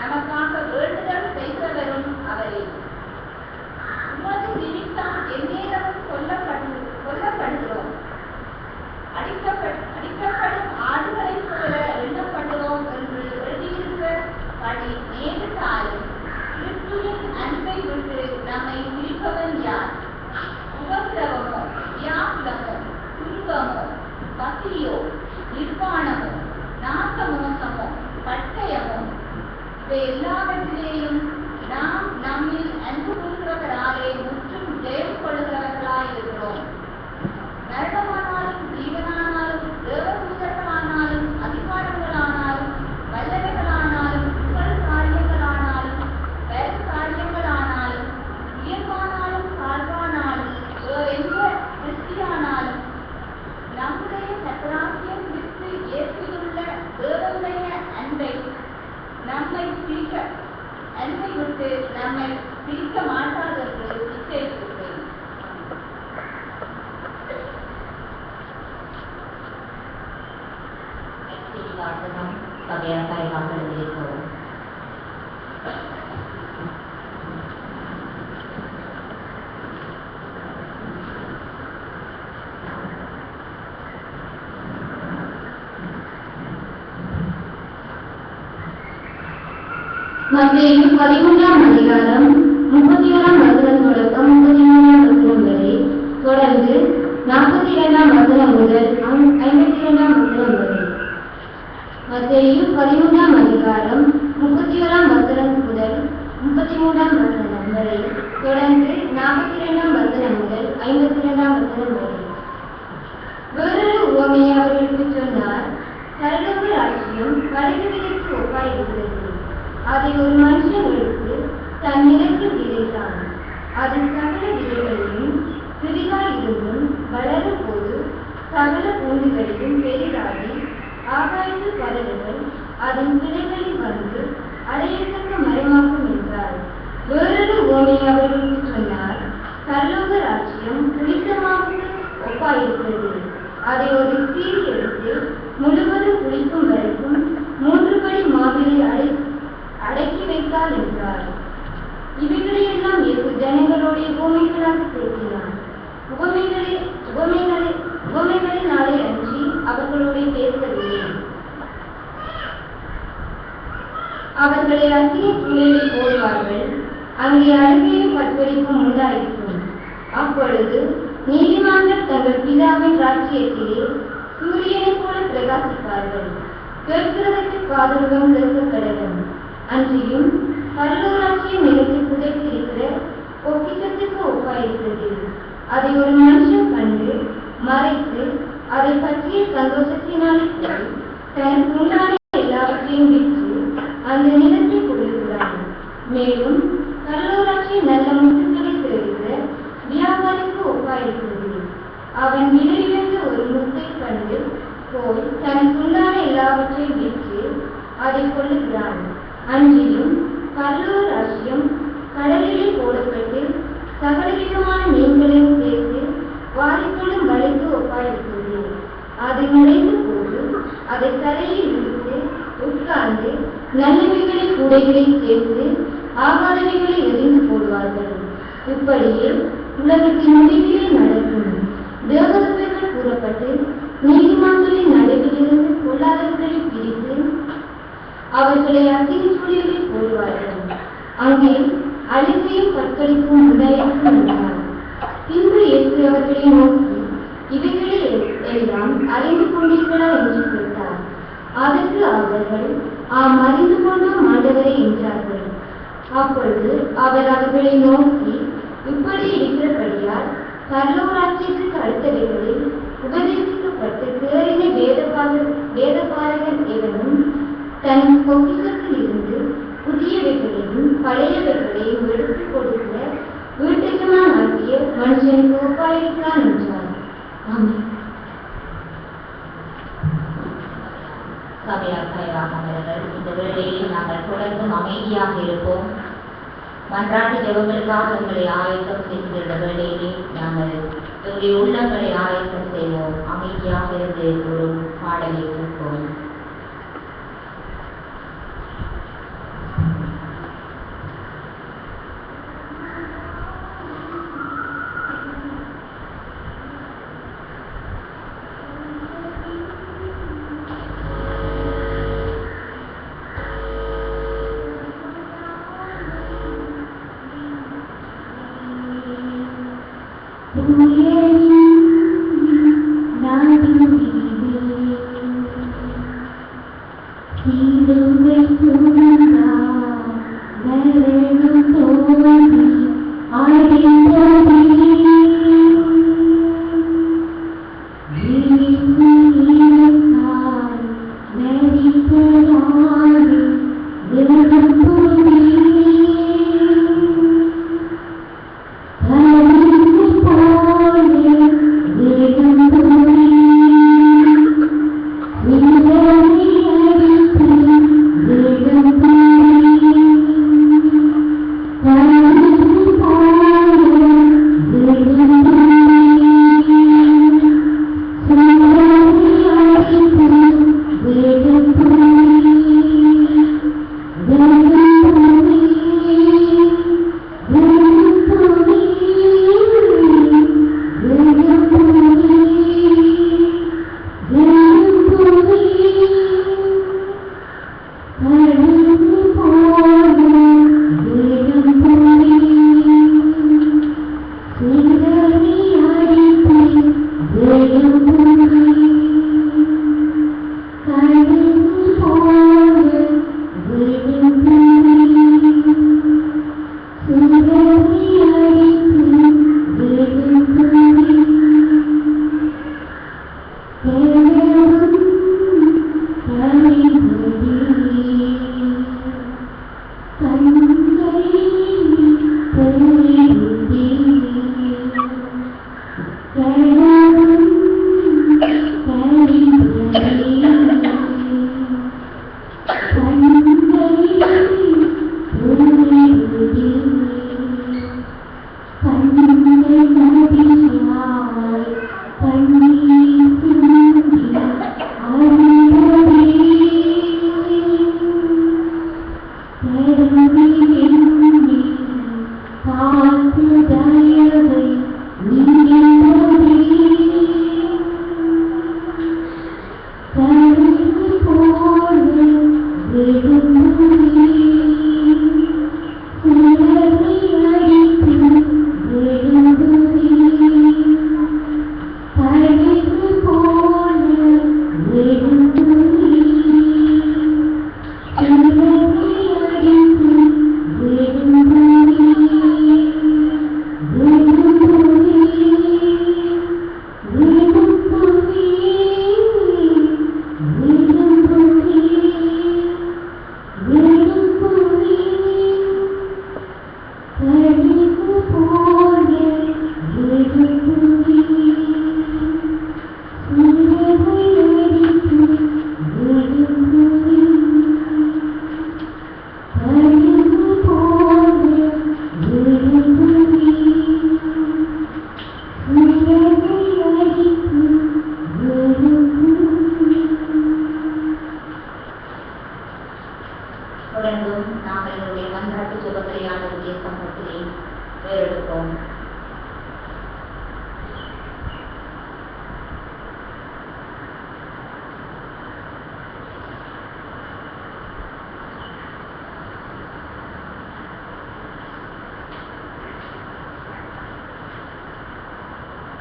நமக்காக வேண்டுதல் செய்த எல்லாவற்றிலேயும் நாம் நம்மில் அன்பு கொள்கிறவராலே முற்றும் ஜெயம் கொள்கிறவர்களாயிருக்கிறோம். நரகமானாலும் ஜீவனானாலும் தேவதூதர்களானாலும் அதிகாரங்களானாலும் வல்லமைகளானாலும் புகழ் காரியங்களானாலும் பெரும் காரியங்களானாலும் உயர்வானாலும் தாழ்வானாலும் எந்த கிறிஸ்தியானாலும் நம்முடைய சக்கராசியம் விட்டு ஏற்பட்டுள்ள தேவனுடைய அன்பை விட்டு நம்மை பிரிக்க மாட்டாது என்று நிச்சயித்திருக்கிறேன். மத்தேயு 13ஆம் அதிகாரம் 31ஆம் வசனம் தொடக்கம் 33ஆம் வசனம் வரை, தொடர்ந்து 42ஆம் வசனம் முதல் 52ஆம் வசனம் வரை. மத்தேயு 13ஆம் அதிகாரம் 31ஆம் வசனம் முதல் 33ஆம் வசனம் வரை, தொடர்ந்து 42ஆம் வசனம் முதல் 52ஆம் வசனம் வரை. வேறொரு உவமையை அவர்களுக்கு சொன்னார். பரலோக ராஜ்யம் வலது விதைக்கு ஒப்பாயிருக்கிறது. அதை ஒரு மனுஷன் எடுத்து தன் நிலத்தில் விதைத்தான். அதன் சகல விதைகளையும் சிறிதாயிருந்தும் வளரும் போது சகல பூண்டுகளையும் பெரிதாகி ஆகாயத்து பறவைகள் அதன் கிளைகளில் வந்து அடையத்தக்க மரமாக்கும் என்றார். வேறொரு உவமையை அவர்களுக்கு சொன்னார். பரலோக ராஜ்யம் புளித்தமாவுக்கு ஒப்பாயிருக்கிறது. அதை ஒரு ஸ்திரீ எடுத்து முழுவதும் புளிக்கும் வரைக்கும் 3 படி மாவிலை அடக்கி வைத்தாள் என்றார். இவைகளையெல்லாம் இயேசு ஜனங்களுடைய உவமைகளாக பேசினார். உவமைகளினாலே அன்றி அவர்களுடைய பேசவில்லை. அவர்களை அக்கினி சூழலில் போடுவார்கள். அங்கே அழுகையும் கற்பழிப்பும் உண்டாயிருக்கும். அப்பொழுது நீதிமான்கள் தங்கள் பிதாவின் ராஜ்யத்திலே சூரியனைப் போல பிரகாசிப்பார்கள். கேட்கிறதற்கு காதுருகம் கேட்க கடலும். அன்றியும் பரலோராட்சியம் நிலத்தில் புதைத்திருக்கிற பொக்கிஷத்துக்கு ஒப்பாயிருக்கிறது. அதை ஒரு மனுஷன் கண்டு மறைத்து அதை பற்றிய சந்தோஷத்தினாலே தனக்கு உண்டான எல்லாவற்றையும் விற்று அந்த நிலத்தை கொடுக்கிறான். மேலும் பரலோராட்சியம் நல்ல முத்துக்களை தேடுகிற வியாபாரிக்கு ஒப்பாயிருக்கிறது. அவன் விலையுயர்ந்த ஒரு முத்தை கண்டு போய் தனக்கு உண்டான எல்லாவற்றையும் விற்று அதை கொள்ளுகிறான். அன்றியும் பரலோக ராஜ்யம் கடலிலே போடப்பட்டு சகலவிதமான மீன்களையும் சேர்த்து வாரிக்கொள்ளும் வலைக்கு ஒப்பாயிருக்கிறது. அது நுழைந்த போது அதை கரையில் இழுத்து உட்கார்ந்து நல்லவைகளை கூடைகளை சேர்த்து ஆகாதவைகளை எரிந்து போடுவார்கள். இப்படியே உலகத்தின் முடிவிலே நடக்கும். தேவதூதர்கள் கூறப்பட்டு நீதிமான்களின் நடுவிலிருந்து பொல்லாதவர்களை பிரித்து அவர்களை அக்கினி சூழலில் போடுவார்கள். அங்கே அழுகையும் கற்பழிப்பும் உண்டாயிருக்கும் என்றார். பின்பு இயேசு அவர்களை நோக்கி, இவைகளை எல்லாம் அறிந்து கொண்டீர்களா என்று கேட்டார். அதற்கு அவர்கள், ஆம், அறிந்து கொண்டோம் ஆண்டவரே என்றார்கள். அப்பொழுது அவர் அவர்களை நோக்கி, இப்படி இருக்கிறபடியால் பரலோராட்சியத்துக்கு அடுத்தவைகளில் உபதேசிக்கப்பட்டு தேறின வேதபாரகன் எவனும் தன் பொக்கிஷத்தில் இருந்து புதியவைகளையும் பழையவைகளையும் எடுத்துக் கொடுக்கிற வீட்டுக்குமான் ஆகிய மனுஷனுக்கு ஒப்பாயிருக்கிறான் என்றார். ஆமென். இந்த வேளையில் நாங்கள் தொடர்ந்தும் அமைதியாக இருப்போம். மன்றாட்டு ஜெபங்களுக்காக எங்களை ஆயத்தம் செய்கின்ற வேளையிலே நாங்கள் எங்களுடைய உள்ளங்களை ஆயத்தம் செய்வோம். அமைதியாக இருந்து ஒரு பாடலை கேட்போம். He will make you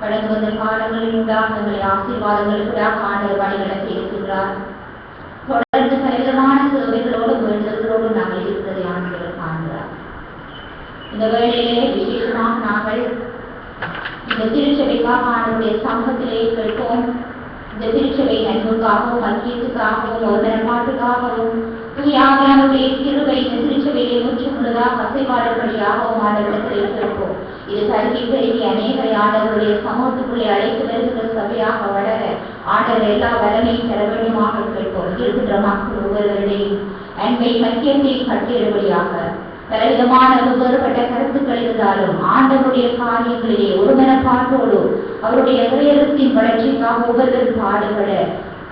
கடந்து வந்த காலங்களில் உண்டாகங்களை ஆசீர்வாதங்களுக்குள்ளாக ஆண்டவர் வழிநடத்தி இருக்கின்றார். தொடர்ந்து பலவிதமான சேவைகளோடு வேண்டுதலோடு நாங்கள் இருக்கிறதை ஆண்டவர் காண்கிறார். இந்த வேளையிலே விசேஷமாக நாங்கள் இந்த திருச்சபைக்காக ஆண்டவருடைய சமூகத்திலே கேட்போம். இந்த திருச்சபை நன்மைக்காகவும் ஐக்கியத்துக்காகவும் ஒருமனப்பாட்டுக்காகவும் தூயாவியானுடைய கிருபை இந்த திருச்சபையை முற்றுமுழுதாக அசைவாடும்படியாகவும் ஆண்டவரிடத்திலே கேட்போம். இது கல்வி பெருகி அநேகரை ஆண்டவருடைய சமூகத்துக்குள்ளே அழைத்து வருகிற சபையாக வளர ஆண்டவர் எல்லா வல்லமையும் தர வேண்டுமாக கேட்போம். இருக்கின்ற மக்கள் ஒவ்வொருவருடையும் அன்பை மத்தியத்தையும் கட்டிடும்படியாக பலவிதமான வேறுபட்ட கருத்துக்கள் இருந்தாலும் ஆண்டவருடைய காரியங்களிலே ஒருமனப்பாட்டோடு அவருடைய இதயத்தின் வளர்ச்சிக்காக ஒவ்வொருவரும் பாடுபட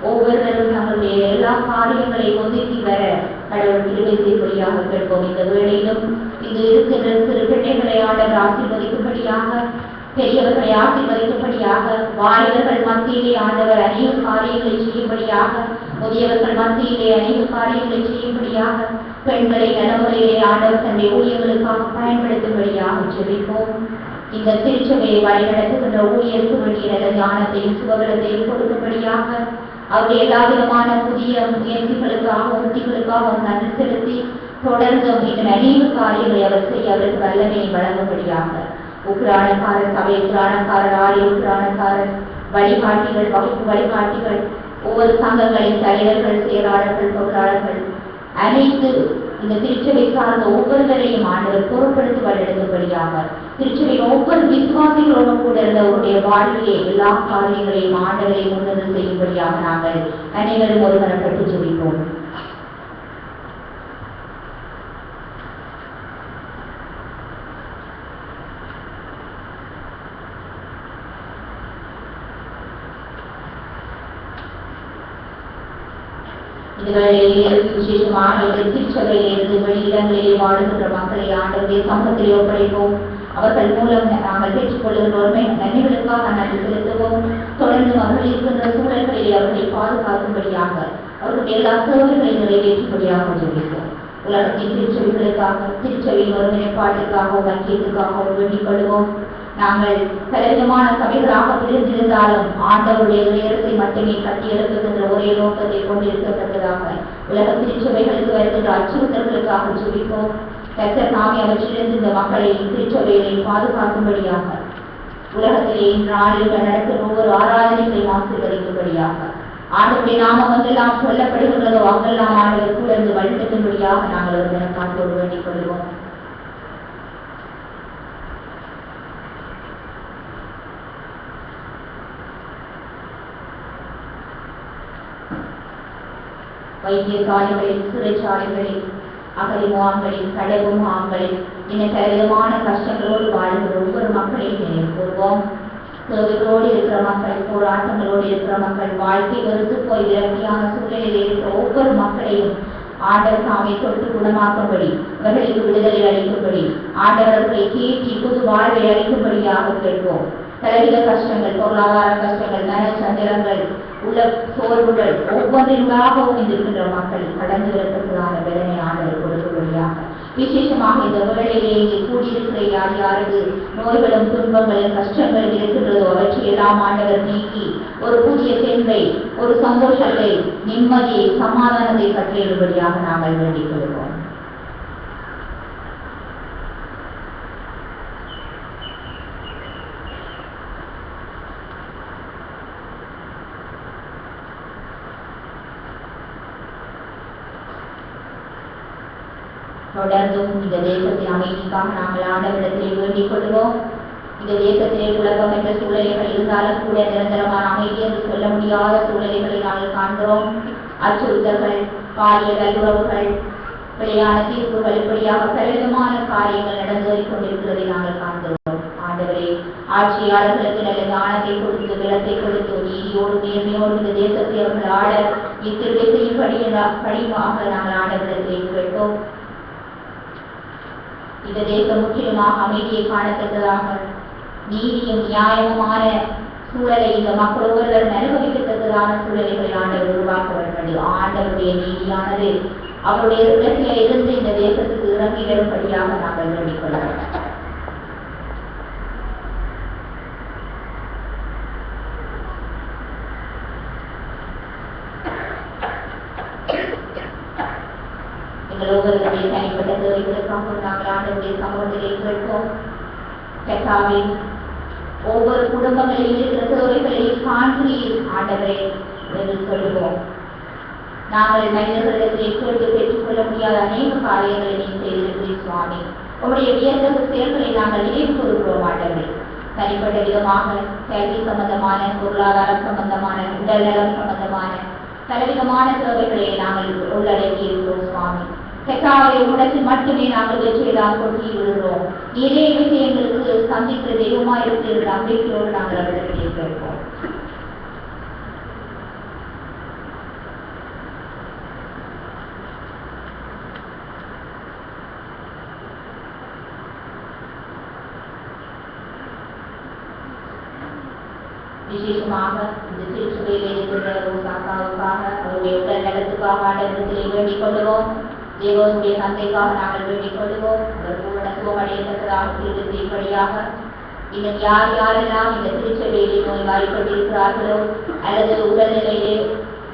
ஒவ்வொருவரும் தங்களுடைய எல்லா காரியங்களையும் ஒதுக்கி வர கடவுள் கிருபை செய்யும்படியாக கேட்போம். இந்த வேளையிலும் இது இருக்கின்ற சிறு பிள்ளைகளை ஆண்டவர் ஆசீர்வதிக்கும்படியாக பெரியவர்களை ஆசீர்வதிக்கும்படியாக வாலிபர்கள் மத்தியிலே ஆண்டவர் அநேக காரியங்களை செய்யும்படியாக முதியவர்கள் மத்தியிலே அநேக காரியங்களை செய்யும்படியாக பெண்களை நலமுறையிலே ஆண்டவர் தன்னுடைய ஊழியர்களுக்காக பயன்படுத்தும்படியாக ஜெபிப்போம். இந்த திருச்சபையை வழிநடத்துகின்ற ஊழியருக்கு வேண்டிய நல்ல ஞானத்தையும் சுபபலத்தையும் கொடுக்கும்படியாக அவருடைய எல்லா விதமான புதிய முயற்சிகளுக்காக உத்திகளுக்காக நன்றி செலுத்தி தொடர்ந்து இன்னும் அநேக காரியங்களை அவர் செய்ய அவருக்கு வல்லமையை வழங்கும்படியாக உக்ரானக்காரர் சபை உக்ரானக்காரர் ஆலய உக்ரானக்காரர் வழிகாட்டிகள் வகுப்பு வழிகாட்டிகள் ஒவ்வொரு சங்கங்களின் தலைவர்கள் செயலாளர்கள் பொருளாளர்கள் அனைத்து இந்த திருச்சபை சார்ந்த ஒவ்வொருவரையும் ஆண்டவர் பொருட்படுத்தி வழிநடத்தும்படியாக திருச்சபை ஒவ்வொரு விசுவாசிகளோடும் கூட இருந்தவருடைய வாழ்விலே எல்லா காரியங்களையும் ஆண்டவரை முன்னது செய்யும்படியாக நாங்கள் அனைவரும் ஒருமனப்பட்டு ஜெபிப்போம். விசேஷமாக திருச்சபையிலிருந்து வெளியிடங்களிலே வாழ்கின்ற மக்களை ஆண்டவருடைய சமூகத்திலே ஒப்படைப்போம். அவர்கள் மூலம் நாங்கள் பெற்றுக்கொள்ளுகிற நன்மைகளுக்காக நன்றி செலுத்துவோம். தொடர்ந்து அவர்கள் இருக்கின்ற சூழல்களிலே அவர்களை பாதுகாக்கும்படியாக அவர்களுடைய எல்லா சேவைகளை நிறைவேற்றும்படியாக ஜெபிப்போம். உலகத்தின் திருச்சபைகளுக்காக திருச்சபையின் ஒருமைப்பாட்டுக்காகவும் ஐக்கியத்துக்காகவும் வேண்டிக் கொள்வோம். நாங்கள் பலவிதமான சபைகளாக பிரிந்திருந்தாலும் ஆண்டவருடைய உயரத்தை மட்டுமே கட்டி எழுப்புகின்ற ஒரே நோக்கத்தை கொண்டிருக்கத்தக்கதாக உலக திருச்சபைகளுக்கு வருகின்ற அச்சுறுத்தல்களுக்காக ஜெபிப்போம். கர்த்தர் தாமே அவற்றிலிருந்து இந்த மக்களை திருச்சபைகளை பாதுகாக்கும்படியாக உலகத்திலே நாடுகள் நடக்கும் ஒவ்வொரு ஆராதனைகளையும் ஆசீர்வதிக்கும்படியாக ஆண்டவருடைய நாமம் எங்கெல்லாம் சொல்லப்படுகின்றதோ அங்கெல்லாம் ஆண்டவர் கூட இருந்து வழிநடத்தும்படியாக நாங்கள் ஒரு தினப்பாட்டோடு வேண்டிக் கொள்வோம். வைத்தியசாலைகளில் சிறைச்சாலைகளில் அகதி முகாம்களில் கடவு முகாம்களில் இன்னும் பலவிதமான கஷ்டங்களோடு வாழ்கிற ஒவ்வொரு மக்களையும் நினைவு கூறுவோம். தேவைகளோடு இருக்கிற மக்கள், போராட்டங்களோடு இருக்கிற மக்கள், வாழ்க்கை வெறுத்து போய் விரக்தியான சூழ்நிலையில் இருக்கிற ஒவ்வொரு மக்களையும் ஆண்டவர் சாமி தொட்டு குணமாக்கும்படி அவர்களுக்கு விடுதலை அளிக்கும்படி ஆண்டவர்களை தேற்றி புது வாழ்வை அளிக்கும்படியாக கேட்போம். பலவித கஷ்டங்கள், பொருளாதார கஷ்டங்கள், மன சஞ்சலங்கள், உள்ள சோர்வுகள் ஒவ்வொன்றினாகவும் இருக்கின்ற மக்கள் கடந்து வரத்தக்கதான வேதனை ஆண்டவர் கொடுக்கும்படியாக விசேஷமாக இந்த வேளையிலே இங்கே கூடியிருக்கிற யார் யாருக்கு நோய்களும் துன்பங்களும் கஷ்டங்களும் இருக்கின்றதோ அவற்றை எல்லாம் ஆண்டவர் நீக்கி ஒரு புதிய தென்பை, ஒரு சந்தோஷத்தை, நிம்மதியை, சமாதானத்தை கட்டளையிடும்படியாக நாங்கள் வேண்டிக் கொள்வோம். தொடர்ந்தும் இந்த தேசத்தின் அமைதிக்காக நாங்கள் ஆண்டவரிடத்திலே வேண்டிக் கொள்வோம். இந்த தேசத்திலே குழப்பம் என்ற சூழ்நிலைகள் இருந்தாலும் கூட நிரந்தரமான அமைதி என்று சொல்ல முடியாத சூழ்நிலைகளை நாங்கள் காண்கிறோம். அச்சுறுத்தல்கள், பாலியல் வல்லுறவுகள், பிழையான தீர்ப்புகள், இப்படியாக பலவிதமான காரியங்கள் நடந்து கொண்டிருக்கிறதை நாங்கள் காண்கிறோம். ஆண்டவரே, ஆட்சியாளர்களுக்கு நல்ல ஞானத்தை கொடுத்து, பலத்தை கொடுத்து, நீதியோடு நேர்மையோடு இந்த தேசத்தை அவர்கள் ஆட இத்திருவை செய்யும்படியாக நாங்கள் ஆண்டவரிடத்திலே கேட்போம். இந்த தேசம் முற்றிலுமாக அமைதியை காணத்தக்கதாக நீதியும் நியாயமுமான சூழலை இந்த மக்கள் ஒவ்வொருவரும் அனுபவிக்கத்தக்கதான சூழலைகளை ஆண்டவர் உருவாக்க வேண்டும். ஆண்டவருடைய நீதியானது அவருடைய இடத்திலே இருந்து இந்த தேசத்துக்கு இறங்கி வரும்படியாக நாங்கள் வேண்டிக் கொள்வோம். எங்கள் ஒவ்வொருவருடைய தனிப்பட்ட தேவைகளுக்காக நாங்கள் ஆண்டவருடைய சமூகத்திலே கேட்போம். கர்த்தாவே, ஒவ்வொரு குடும்பங்களில் இருக்கிற தேவைகளை காண்கிறீர் ஆண்டவரே என்று சொல்லுவோம். நாங்கள் மனிதர்களிடத்திலே கேட்டு பெற்றுக்கொள்ள முடியாத அநேக காரியங்களை நீ செய்திருக்கிறீர் சுவாமி. உங்களுடைய வியர்ந்த செயல்களை நாங்கள் நினைவு கூறுகிறோம் ஆண்டவரே. தனிப்பட்ட விதமாக கல்வி சம்பந்தமான, பொருளாதாரம் சம்பந்தமான, உடல் நலம் சம்பந்தமான பலவிதமான தேவைகளை நாங்கள் உள்ளடக்கி இருக்கிறோம் சுவாமி. கர்த்தாவே, உடத்தில் மட்டுமே நாங்கள் வெற்றியெல்லாம் கொட்டி விடுகிறோம். நிறைய விஷயங்களுக்கு சந்திக்கிற தெய்வமாயிருக்கிற நம்பிக்கையோடு நாங்கள் அவரிடத்திலே கேட்போம். விசேஷமாக இந்த திருச்சுவையில் இருக்கிற ரோசாக்காவுக்காக, அவருடைய உடல் நலத்துக்காக ஆண்டவரத்திலே வேண்டிக் கொள்ளுவோம். தேவனுடைய தந்தைக்காக நாங்கள் வேண்டிக் கொள்ளுவோம். அவர் பூரண சுகமடையத்தக்கதாக தீர்ப்படியாக இன்னும் யார் யாரெல்லாம் இந்த திருச்சபையிலே நோய் வாய்ப்பட்டிருக்கிறார்களோ அல்லது உடல்நிலையிலே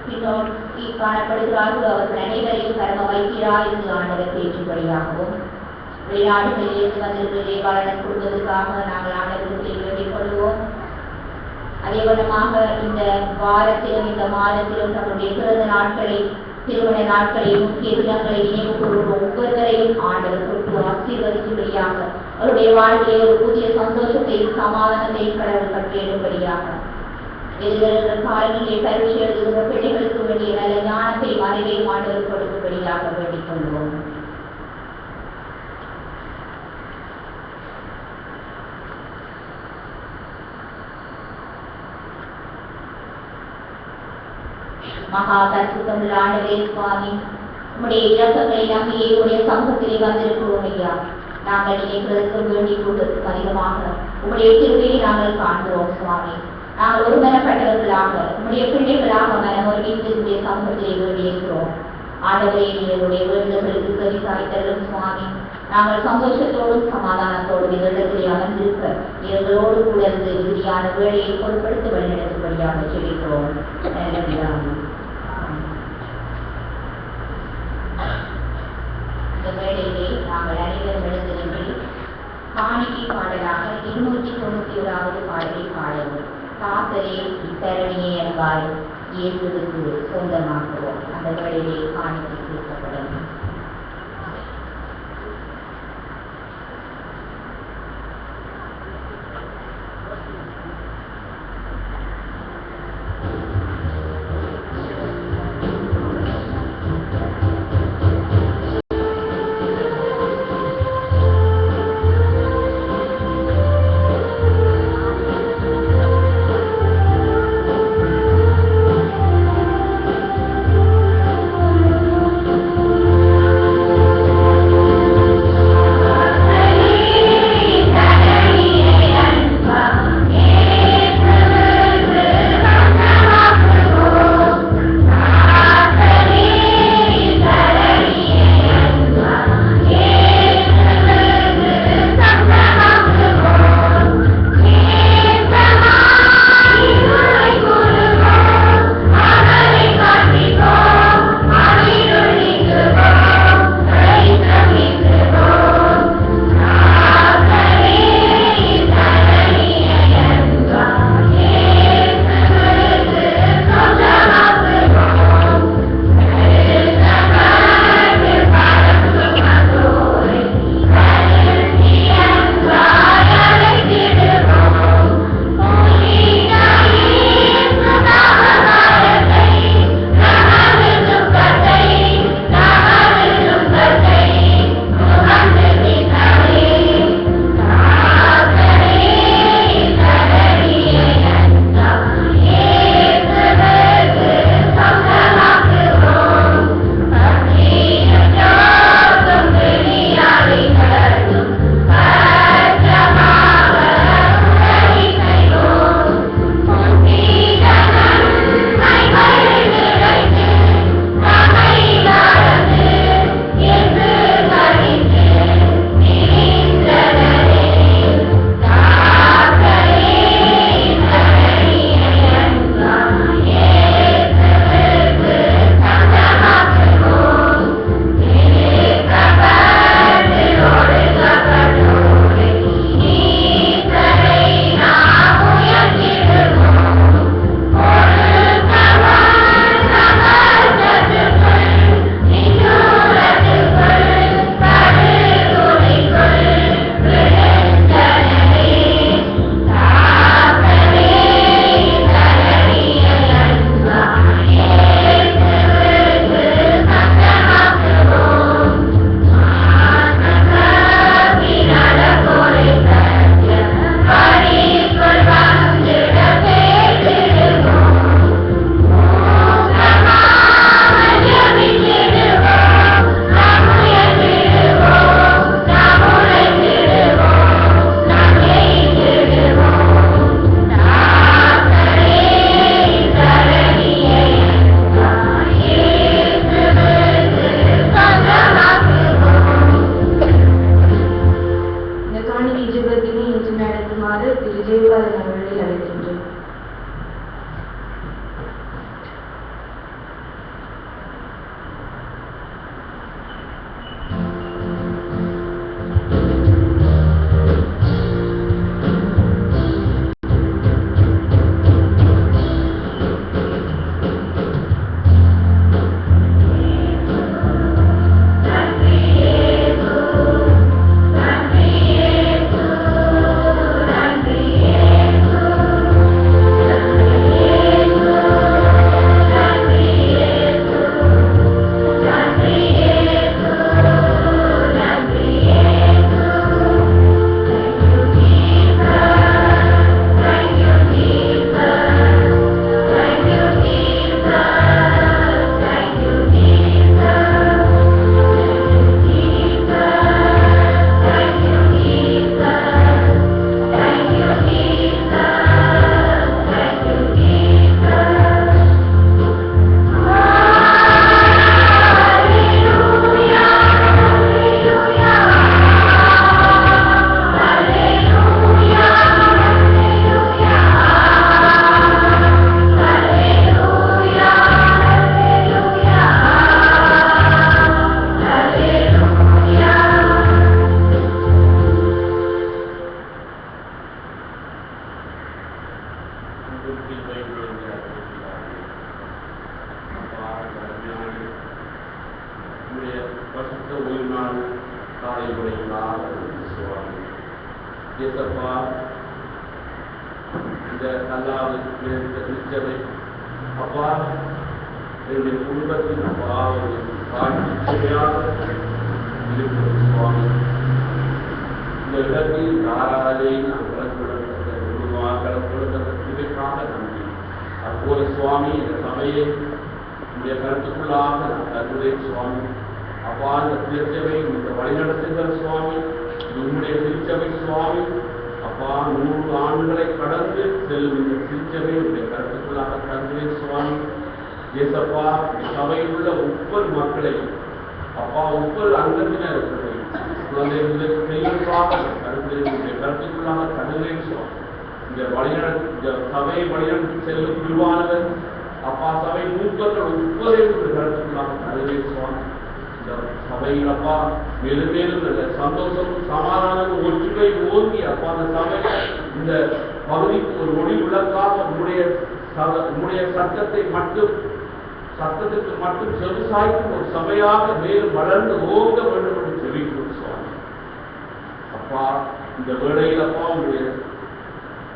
பின்னோக்கி காணப்படுகிறார்களோ அவர்கள் அனைவரையும் கர்ம வைத்தியராய் இருந்து ஆண்டவர் தேற்றும்படியாகவும், வெளிநாடுகளிலிருந்து வந்திருக்கிற தேவாளர் குடும்பத்துக்காக நாங்கள் ஆண்டவரத்திலே வேண்டிக் கொள்வோம். அதே வண்ணமாக இந்த வாரத்திலும் இந்த மாதத்திலும் தன்னுடைய பிறந்த நாட்களை, திருமண நாட்களை, முக்கிய தினங்களை நினைவு கூறுவோம். ஒவ்வொருவரையும் ஆண்டவர் தொட்டு ஆசீர்வதிக்கும்படியாக, அவருடைய வாழ்க்கையை ஒரு புதிய சந்தோஷத்தையும் சமாதானத்தையும் கடவுள் கட்டியிடும்படியாக, எதிர்கிற காலங்களிலே பரீட்சை எழுதுகிற பிள்ளைகளுக்கு வேண்டிய நல்ல ஞானத்தையும் அறிவையும் ஆண்டவர் கொடுக்கும்படியாக வேண்டிக் கொள்வோம். மகா பரிசுத்தமுள்ள ஆண்டவரே சுவாமி, உம்முடைய இரக்கங்களை நம்பியே உடைய சமூகத்திலே வந்திருக்கிறோம் ஐயா. நாங்கள் நினைக்கிறதற்கு வேண்டிக் கொள்வதற்கு அதிகமாக உம்முடைய கிருபையை நாங்கள் காண்கிறோம் சுவாமி. நாங்கள் ஒருமனப்பட்டவர்களாக உம்முடைய பிள்ளைகளாக மனம் ஒருமித்து உடைய சமூகத்திலே வேண்டியிருக்கிறோம். ஆண்டவரே, எங்களுடைய வேண்டுதல்களுக்கு செவி சாய்த்தருளும் சுவாமி. நாங்கள் சந்தோஷத்தோடும் சமாதானத்தோடும் எங்களிடத்திலே அமர்ந்திருக்க எங்களோடு கூட இருந்து இறுதியான வேலையை பொருட்படுத்த வழிநடத்தும்படியாக சொல்லிக்கிறோம். இந்த வேளையிலே நாங்கள் அனைவரும் எழுந்திருந்து காணிக்கை பாடலாக 291வது பாடலை பாடவும். காத்தலே இத்தரணியே என்பாய் இயேசுவுக்கு சொந்தமாக்குவோம். அந்த வேளையிலே காணிக்கை கேட்கப்படும். Thank you. பசுத்த ஒரு நாள் காலை உடைகளாக சுவாமி ஏசப்பா இந்த கல்லாவது திருச்சபை அப்பா என்னுடைய குடும்பத்தின் அப்பா ஒரு காட்சியாக இருக்கிறது சுவாமி. இந்த இடத்தில் யாராலேயும் நாங்கள் கொடுத்ததற்காக நன்றி. அதுபோல சுவாமி இந்த சபையை உடைய கருத்துக்குள்ளாக நான் கருதுகிறேன் சுவாமி. அப்பா இந்த திருச்சபை இந்த வழிநடத்துகிற சுவாமி, உன்னுடைய திருச்சபை சுவாமி, அப்பா 100 ஆண்டுகளை கடந்து செல்லும் இந்த திருச்சபை உடைய கருத்துக்குள்ளாக கருதுகிறேன் சுவாமி. ஏசப்பா சபையில் உள்ள ஒவ்வொரு மக்களை அப்பா ஒவ்வொரு அங்கத்தினர்களை குழந்தைகளுக்கு தெளிவாக கருத்துக்குள்ளாக கருதுகிறேன் சுவாமி. இந்த சபையை வழிநடத்தி செல்லும் குருவானவர் அப்பா சபை மூப்பர்கள் ஒவ்வொரு கருத்துக்குள்ளாக கருதுகிறேன் சுவாமி. இந்த சபையில் அப்பா மேலும் மேலும் சந்தோஷமும் சமாதானமும் ஒற்றுமை ஓங்கி அப்பா அந்த சபை இந்த பகுதிக்கு ஒரு ஒளி விளக்காக உங்களுடைய சத்தத்துக்கு மட்டும் செவிசாய்க்கும் ஒரு சபையாக மேலும் வளர்ந்து ஓங்க வேண்டும் என்று செவிக்கிறோம் சுவாமி. அப்பா இந்த வேளையில் அப்பா உங்களுடைய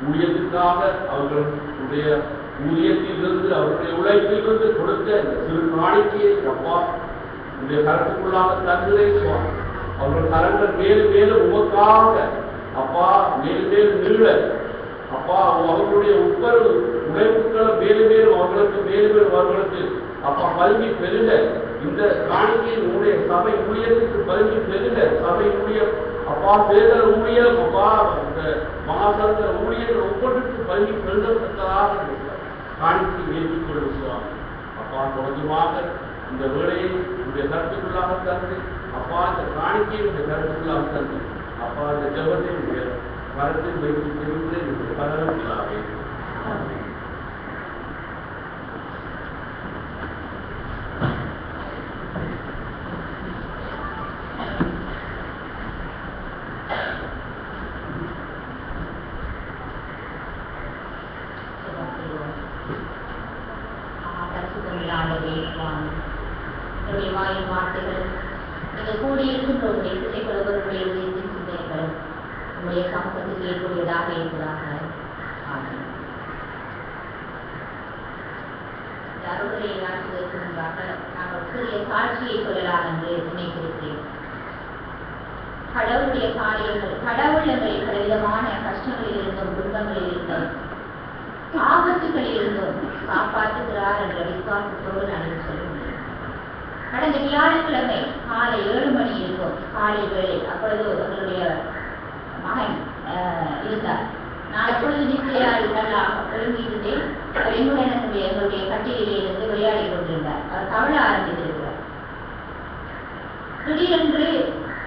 ஊழியத்திற்காக அவர்களுடைய ஊழியத்திலிருந்து அவருடைய உழைப்பிலிருந்து கொடுத்த இந்த சிறு காணிக்கையை அப்பா உங்களுடைய கருத்துக்குள்ளாக தங்குகிறேன் சுவாமி. அவர்கள் கரங்கள் மேலும் மேலும் உமக்காக அப்பா மேலும் மேலும் நீள அப்பா அவர்களுடைய ஒவ்வொரு உழைப்புகளை மேலும் மேலும் அவர்களுக்கு அப்பா பல்கி பெருக இந்த காணிக்கையின் உங்களுடைய சபை ஊழியத்துக்கு பல்கி பெருக சபை ஊழியம் அப்பா தேர்தல் ஊழியம் அப்பா இந்த மகாசங்க ஊழியர்கள் ஒவ்வொன்றுக்கு பல்கி பெருகத்தக்கதாக காணிக்கை ஏற்றுக்கொள்ளும் சுவாமி. அப்பா தொடர்ந்துமாக இந்த வேளையை இந்த கருத்துக்குள்ளாக தந்து அப்பா இந்த காணிக்கையை இந்த கருத்துக்குள்ளாக தந்து அப்பா இந்த ஜெபத்தை கருத்தில் வைத்து பரவலாகவே வார்த்தைகள் நீங்கள் கூடியிருக்கின்றவருடைய சிந்தைகளுடைய சிந்தைகள் உங்களுடைய சமூகத்துக்கு ஏற்புடையதாக இருப்பதாக. அறுவடை ஆற்றுவதற்கு முன்பாக நாங்கள் சிறிய சாட்சியை சொல்லலாம் என்று நினைத்திருக்கிறேன். கடவுளுடைய காரியங்கள் கடவுள் எங்களை பலவிதமான கஷ்டங்களில் இருந்தும் துன்பங்களில் இருந்தும் ஆபத்துகளில் இருந்தும் காப்பாற்றுகிறார் என்ற விசுவாசத்தோடு நான் சொல்ல முடியும். கடந்த வியாழக்கிழமை காலை 7 மணி இருக்கும் காலை வேளை. அப்பொழுது எங்களுடைய மகன் இருந்தார். நான் அப்பொழுது நிச்சயம் நல்லா ஒழுங்கியிருந்தேன். என்னுடன் எங்களுடைய கட்டிலே இருந்து விளையாடி கொண்டிருந்தார். அவர் தவழ ஆரம்பித்திருக்கிறார். திடீரென்று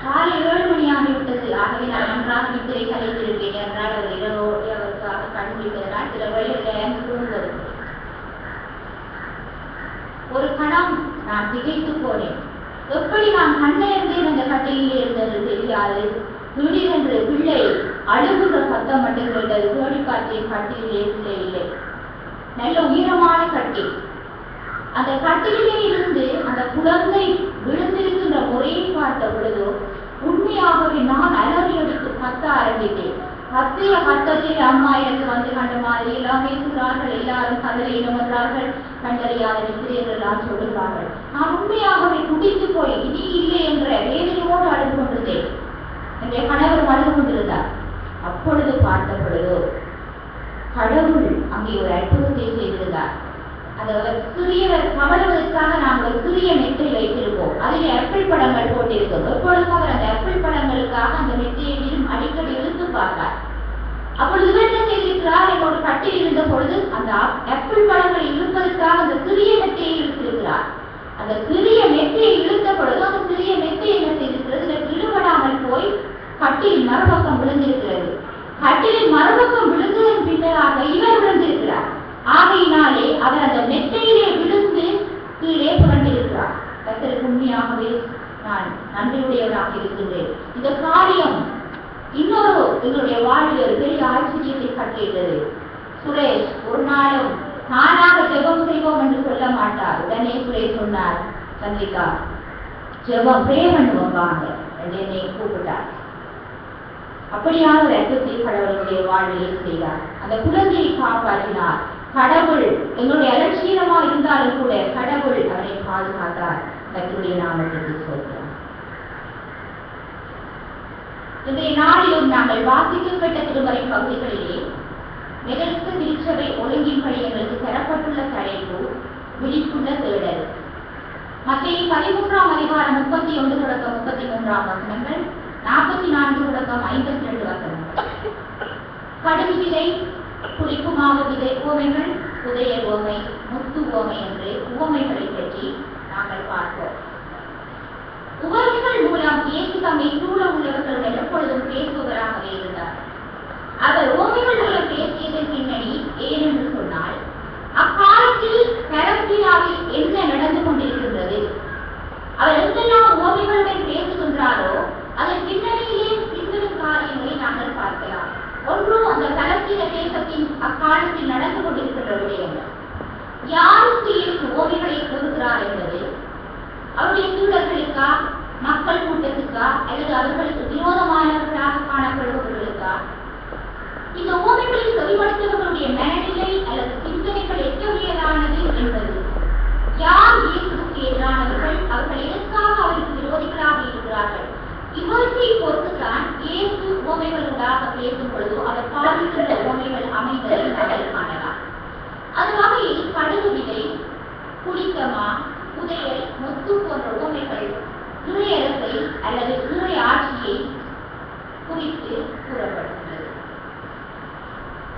காலை 7 மணி ஆகிவிட்டது. ஆகவே நான் நன்றாக நித்திரை கலைத்திருக்கேன் என்றால் அவர் இரவோடு அவருக்காக கண்டுபிடிப்பதனால் சில வழியில் தூங்குவது. ஒரு கணம் நான் திகைத்து போனேன். எப்படி நான் கண்ணேர்ந்தேன் அந்த கட்டிலே இருந்தது தெரியாது. திடீரென்று பிள்ளை அழுகுற சத்தம் மட்டும் கேட்டது. தோழி பார்த்தேன், கட்டிலே பிள்ளை இல்லை. நல்ல உயரமான கட்டில். அந்த கட்டிலே இருந்து அந்த குழந்தை விழுந்திருக்கின்ற முறையை பார்த்த பொழுது உண்மையாகவே நான் அலறி அடித்து கத்த ஆரம்பித்தேன். கத்திய கத்தத்தில் அம்மா எனக்கு வந்து கண்ட மாதிரி எல்லாம் பேசுகிறார்கள். எல்லாரும் கதலை இனவென்றார்கள். கண்டறியாத நித்திரையர்கள் எல்லாம் சொல்லுகிறார்கள். நான் உண்மையாகவே துடித்து போய் இனி இல்லை என்ற வேதனையோடு அழுது கொண்டிருந்தேன். என்னுடைய கணவர் அழுது கொண்டிருந்தார். அப்பொழுது பார்த்த பொழுது கடவுள் அங்கே ஒரு அற்புதத்தை செய்திருந்தார். அதாவது சிறியவர் கவலுவதற்காக நாங்கள் சிறிய மெத்தை வைத்திருப்போம். அதில் ஆப்பிள் பழங்கள் போட்டிருக்கோம். எப்பொழுதும் அவர் அந்த ஆப்பிள் பழங்களுக்காக அந்த மெத்தையையும் அடிக்கடி இழுத்து பார்த்தார். அப்பொழுது இவர் என்ன செய்திருக்கிறார்? என்னோட கட்டில் இருந்த பொழுது அந்த ஆப்பிள் பழங்களை இழுப்பதற்காக அந்த சிறிய மெத்தையை இழுத்திருக்கிறார். அந்த சிறிய மெத்தையை இழுத்த பொழுது அந்த சிறிய மெத்தை என்ன செய்திருக்கிறது? இழுபடாமல் போய் கட்டில் மறுபக்கம் விழுந்திருக்கிறது. கட்டிலின் மறுபக்கம் விழுந்ததன் பின்னராக இவர் விழுந்திருக்கிறார். ஆகையினாலே அவர் அந்த மெத்தையிலே விழுந்து கீழே புரண்டிருக்கிறார். கர்த்தருக்கு உண்மையாகவே நான் நன்றியுடையவராக இருக்கின்றேன். இந்த காரியம் இன்னொரு எங்களுடைய வாழ்வில் ஒரு பெரிய ஆச்சரியத்தை கட்டியது. சுரேஷ் ஒரு நாளும் தானாக ஜெபம் செய்வோம் என்று சொல்ல மாட்டார். உடனே சுரேஷ் சொன்னார், சந்திரிகா ஜெபம் ப்ரே பண்ணுவோம் வாங்க என்று என்னை கூப்பிட்டார். அப்படியான ஒரு அற்புதத்தை கடவுளுடைய வாழ்விலே செய்தார். அந்த குழந்தையை காப்பாற்றினார். கடவுள் எங்களுடைய அலட்சியமா இருந்தாலும் கூட கடவுள் அவரை பாதுகாத்தார். கர்த்தருடைய நாமத்துக்கு ஸ்தோத்திரம். இன்றைய நாளிலும் நாங்கள் வாசிக்கப்பட்ட திருமறை பகுதிகளிலே மெதடிஸ்த திருச்சபை ஒழுங்கின்படி எங்களுக்கு தரப்பட்டுள்ள தலைப்பு விழிப்புள்ள தேடல். மத்தேயு 13ஆம் அதிகாரம் 31 தொடக்கம் 33 வசனங்கள், 44 தொடக்கம் 52 வசனங்கள். கடுகு விதை, புளிப்புமாவு விதை உவமைகள், புதைய உவமை, முத்து உவமை என்று உவமைகளை பற்றி நாங்கள் பார்ப்போம். உவமைகள் மூலம் இயேசு தம்மை சூழ உள்ளவர்களுடன் எப்பொழுதும் பேசுபவராகவே இருந்தார். அவர் உவமைகள் மூலம் பேசியதன் பின்னணி ஏனென்று சொன்னால், அக்காலத்தில் பலஸ்தீனாவில் என்ன நடந்து கொண்டிருக்கின்றது, அவர் எங்கெல்லாம் உவமைகளுடன் பேசுகின்றாரோ அதன் பின்னணியிலே பின்வரும் காரியங்களை நாங்கள் பார்க்கலாம். ஒன்று, அந்த பலஸ்தீன தேசத்தின் அக்காலத்தில் நடந்து கொண்டிருக்கின்ற விடயங்கள். யாருக்கு இயேசு உவமைகளை கூறுகிறார் என்பது அவருடைய சீடர்களுக்கா, மக்கள் கூட்டத்துக்கா, அல்லது அவர்களுக்கு விரோதமானவர்களாக காணப்படுபவர்களுக்கா? இந்த உவமைகளில் செவிமடுத்தவர்களுடைய மனநிலை அல்லது சிந்தனைகள் எத்தகையதானது என்பது, யார் இயேசுவுக்கு எதிரானவர்கள், அவர்கள் எதற்காக அவருக்கு விரோதிகளாக இருக்கிறார்கள், இவற்றை பொறுத்துதான் இயேசு உவமைகளூடாக பேசும் பொழுது அவர் பாதிக்கின்ற உவமைகள் அமைந்ததை நாங்கள் காணலாம். அது வகையில் கடுகு விதை, புளித்தமா, புதையல், முத்து போன்ற உவமைகள் இறையரசை அல்லது இறை ஆட்சியை குறித்து கூறப்படுகிறது.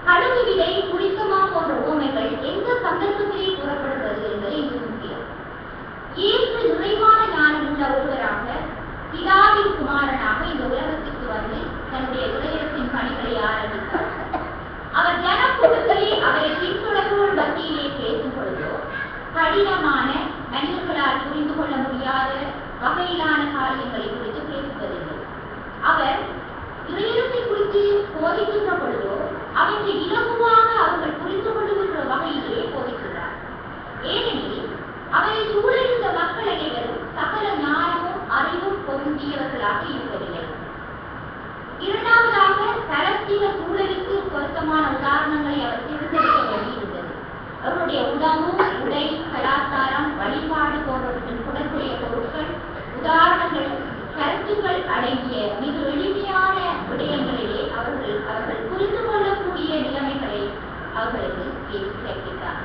கடுகு விதை, புளித்தமா போன்ற உவமைகள் எந்த சந்தர்ப்பத்திலே கூறப்படுகிறது என்பது இங்கு முக்கியம். இயேசு நிறைவான ஞானம் உள்ள ஒருவராக, பிதாவின் குமாரனாக இந்த உலகத்திற்கு வந்து தன்னுடைய இறையரசின் பணிகளை ஆரம்பித்தார். அவர் ஜனக்கூட்டத்திலே அவரை பின்தொடர்வோர் மத்தியிலே பேசும் பொழுதோ கடினமான, மனிதர்களால் புரிந்து கொள்ள முடியாத வகையிலான காரியங்களை குறித்து பேசுவதில்லை. அவர் இறையரசை குறித்து போதிக்கின்ற பொழுதோ அவற்றை இலகுவாக அவர்கள் புரிந்து கொள்ளுகின்ற வகையிலே போதிக்கிறார். ஏனெனில் அவரை சூழலிருந்த மக்கள் அனைவரும் சகல ஞானமும் அறிவும் பொருந்தியவர்களாக இருப்பதில்லை. இரண்டாவதாக, பலஸ்தீன சூழலுக்கு பொருத்தமான உதாரணங்களை அவர் தேர்ந்தெடுக்க வேண்டியிருந்தது. அவருடைய உணவு, உடை, கலாச்சாரம், வழிபாடு போன்றவற்றின் தொடர்புடைய பொருட்கள், உதாரணங்கள், கருத்துக்கள் அடங்கிய மிக எளிமையான விடயங்களிலே அவர்கள் புரிந்து கொள்ளக்கூடிய நிலைமைகளை அவர்களுக்கு கற்பித்தார்.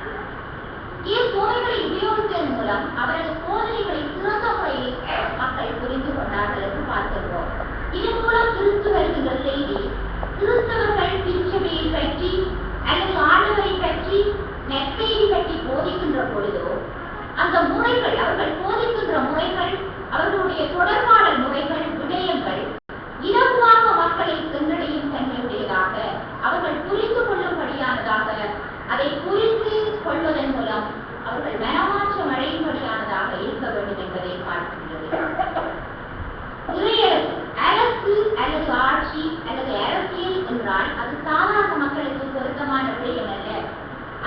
சோதனைகளை உபயோகித்ததன் மூலம் அவரது சோதனைகளை சிறந்த முறையில் மக்கள் புரிந்து கொண்டார்கள் என்று பார்க்கிறோம். இதன் மூலம் கிறிஸ்து வருகின்ற செய்தி, கிறிஸ்தவர்கள் திருச்சபையை பற்றி அல்லது ஆண்டவரை பற்றி நற்செய்தி பற்றி போதிக்கின்ற பொழுதோ அந்த முறைகள், அவர்கள் போதிக்கின்ற முறைகள், அவர்களுடைய தொடர்பாடல் முறைகள், விடயங்கள் இலகுவாக மக்களை சென்றடையும் தன்மையுடையதாக, அவர்கள் புரிந்து கொள்ளும்படியானதாக, அதை புரிந்து கொள்வதன் மூலம் அவர்கள் மனமாற்றம் அடையும்படியானதாக இருக்க வேண்டும் என்பதை பார்க்கின்றது. இறையரசு, அரசு அல்லது ஆட்சி அல்லது அரசியல் என்றால் அது சாதாரண மக்களுக்கு பொருத்தமான விடயம் அல்ல.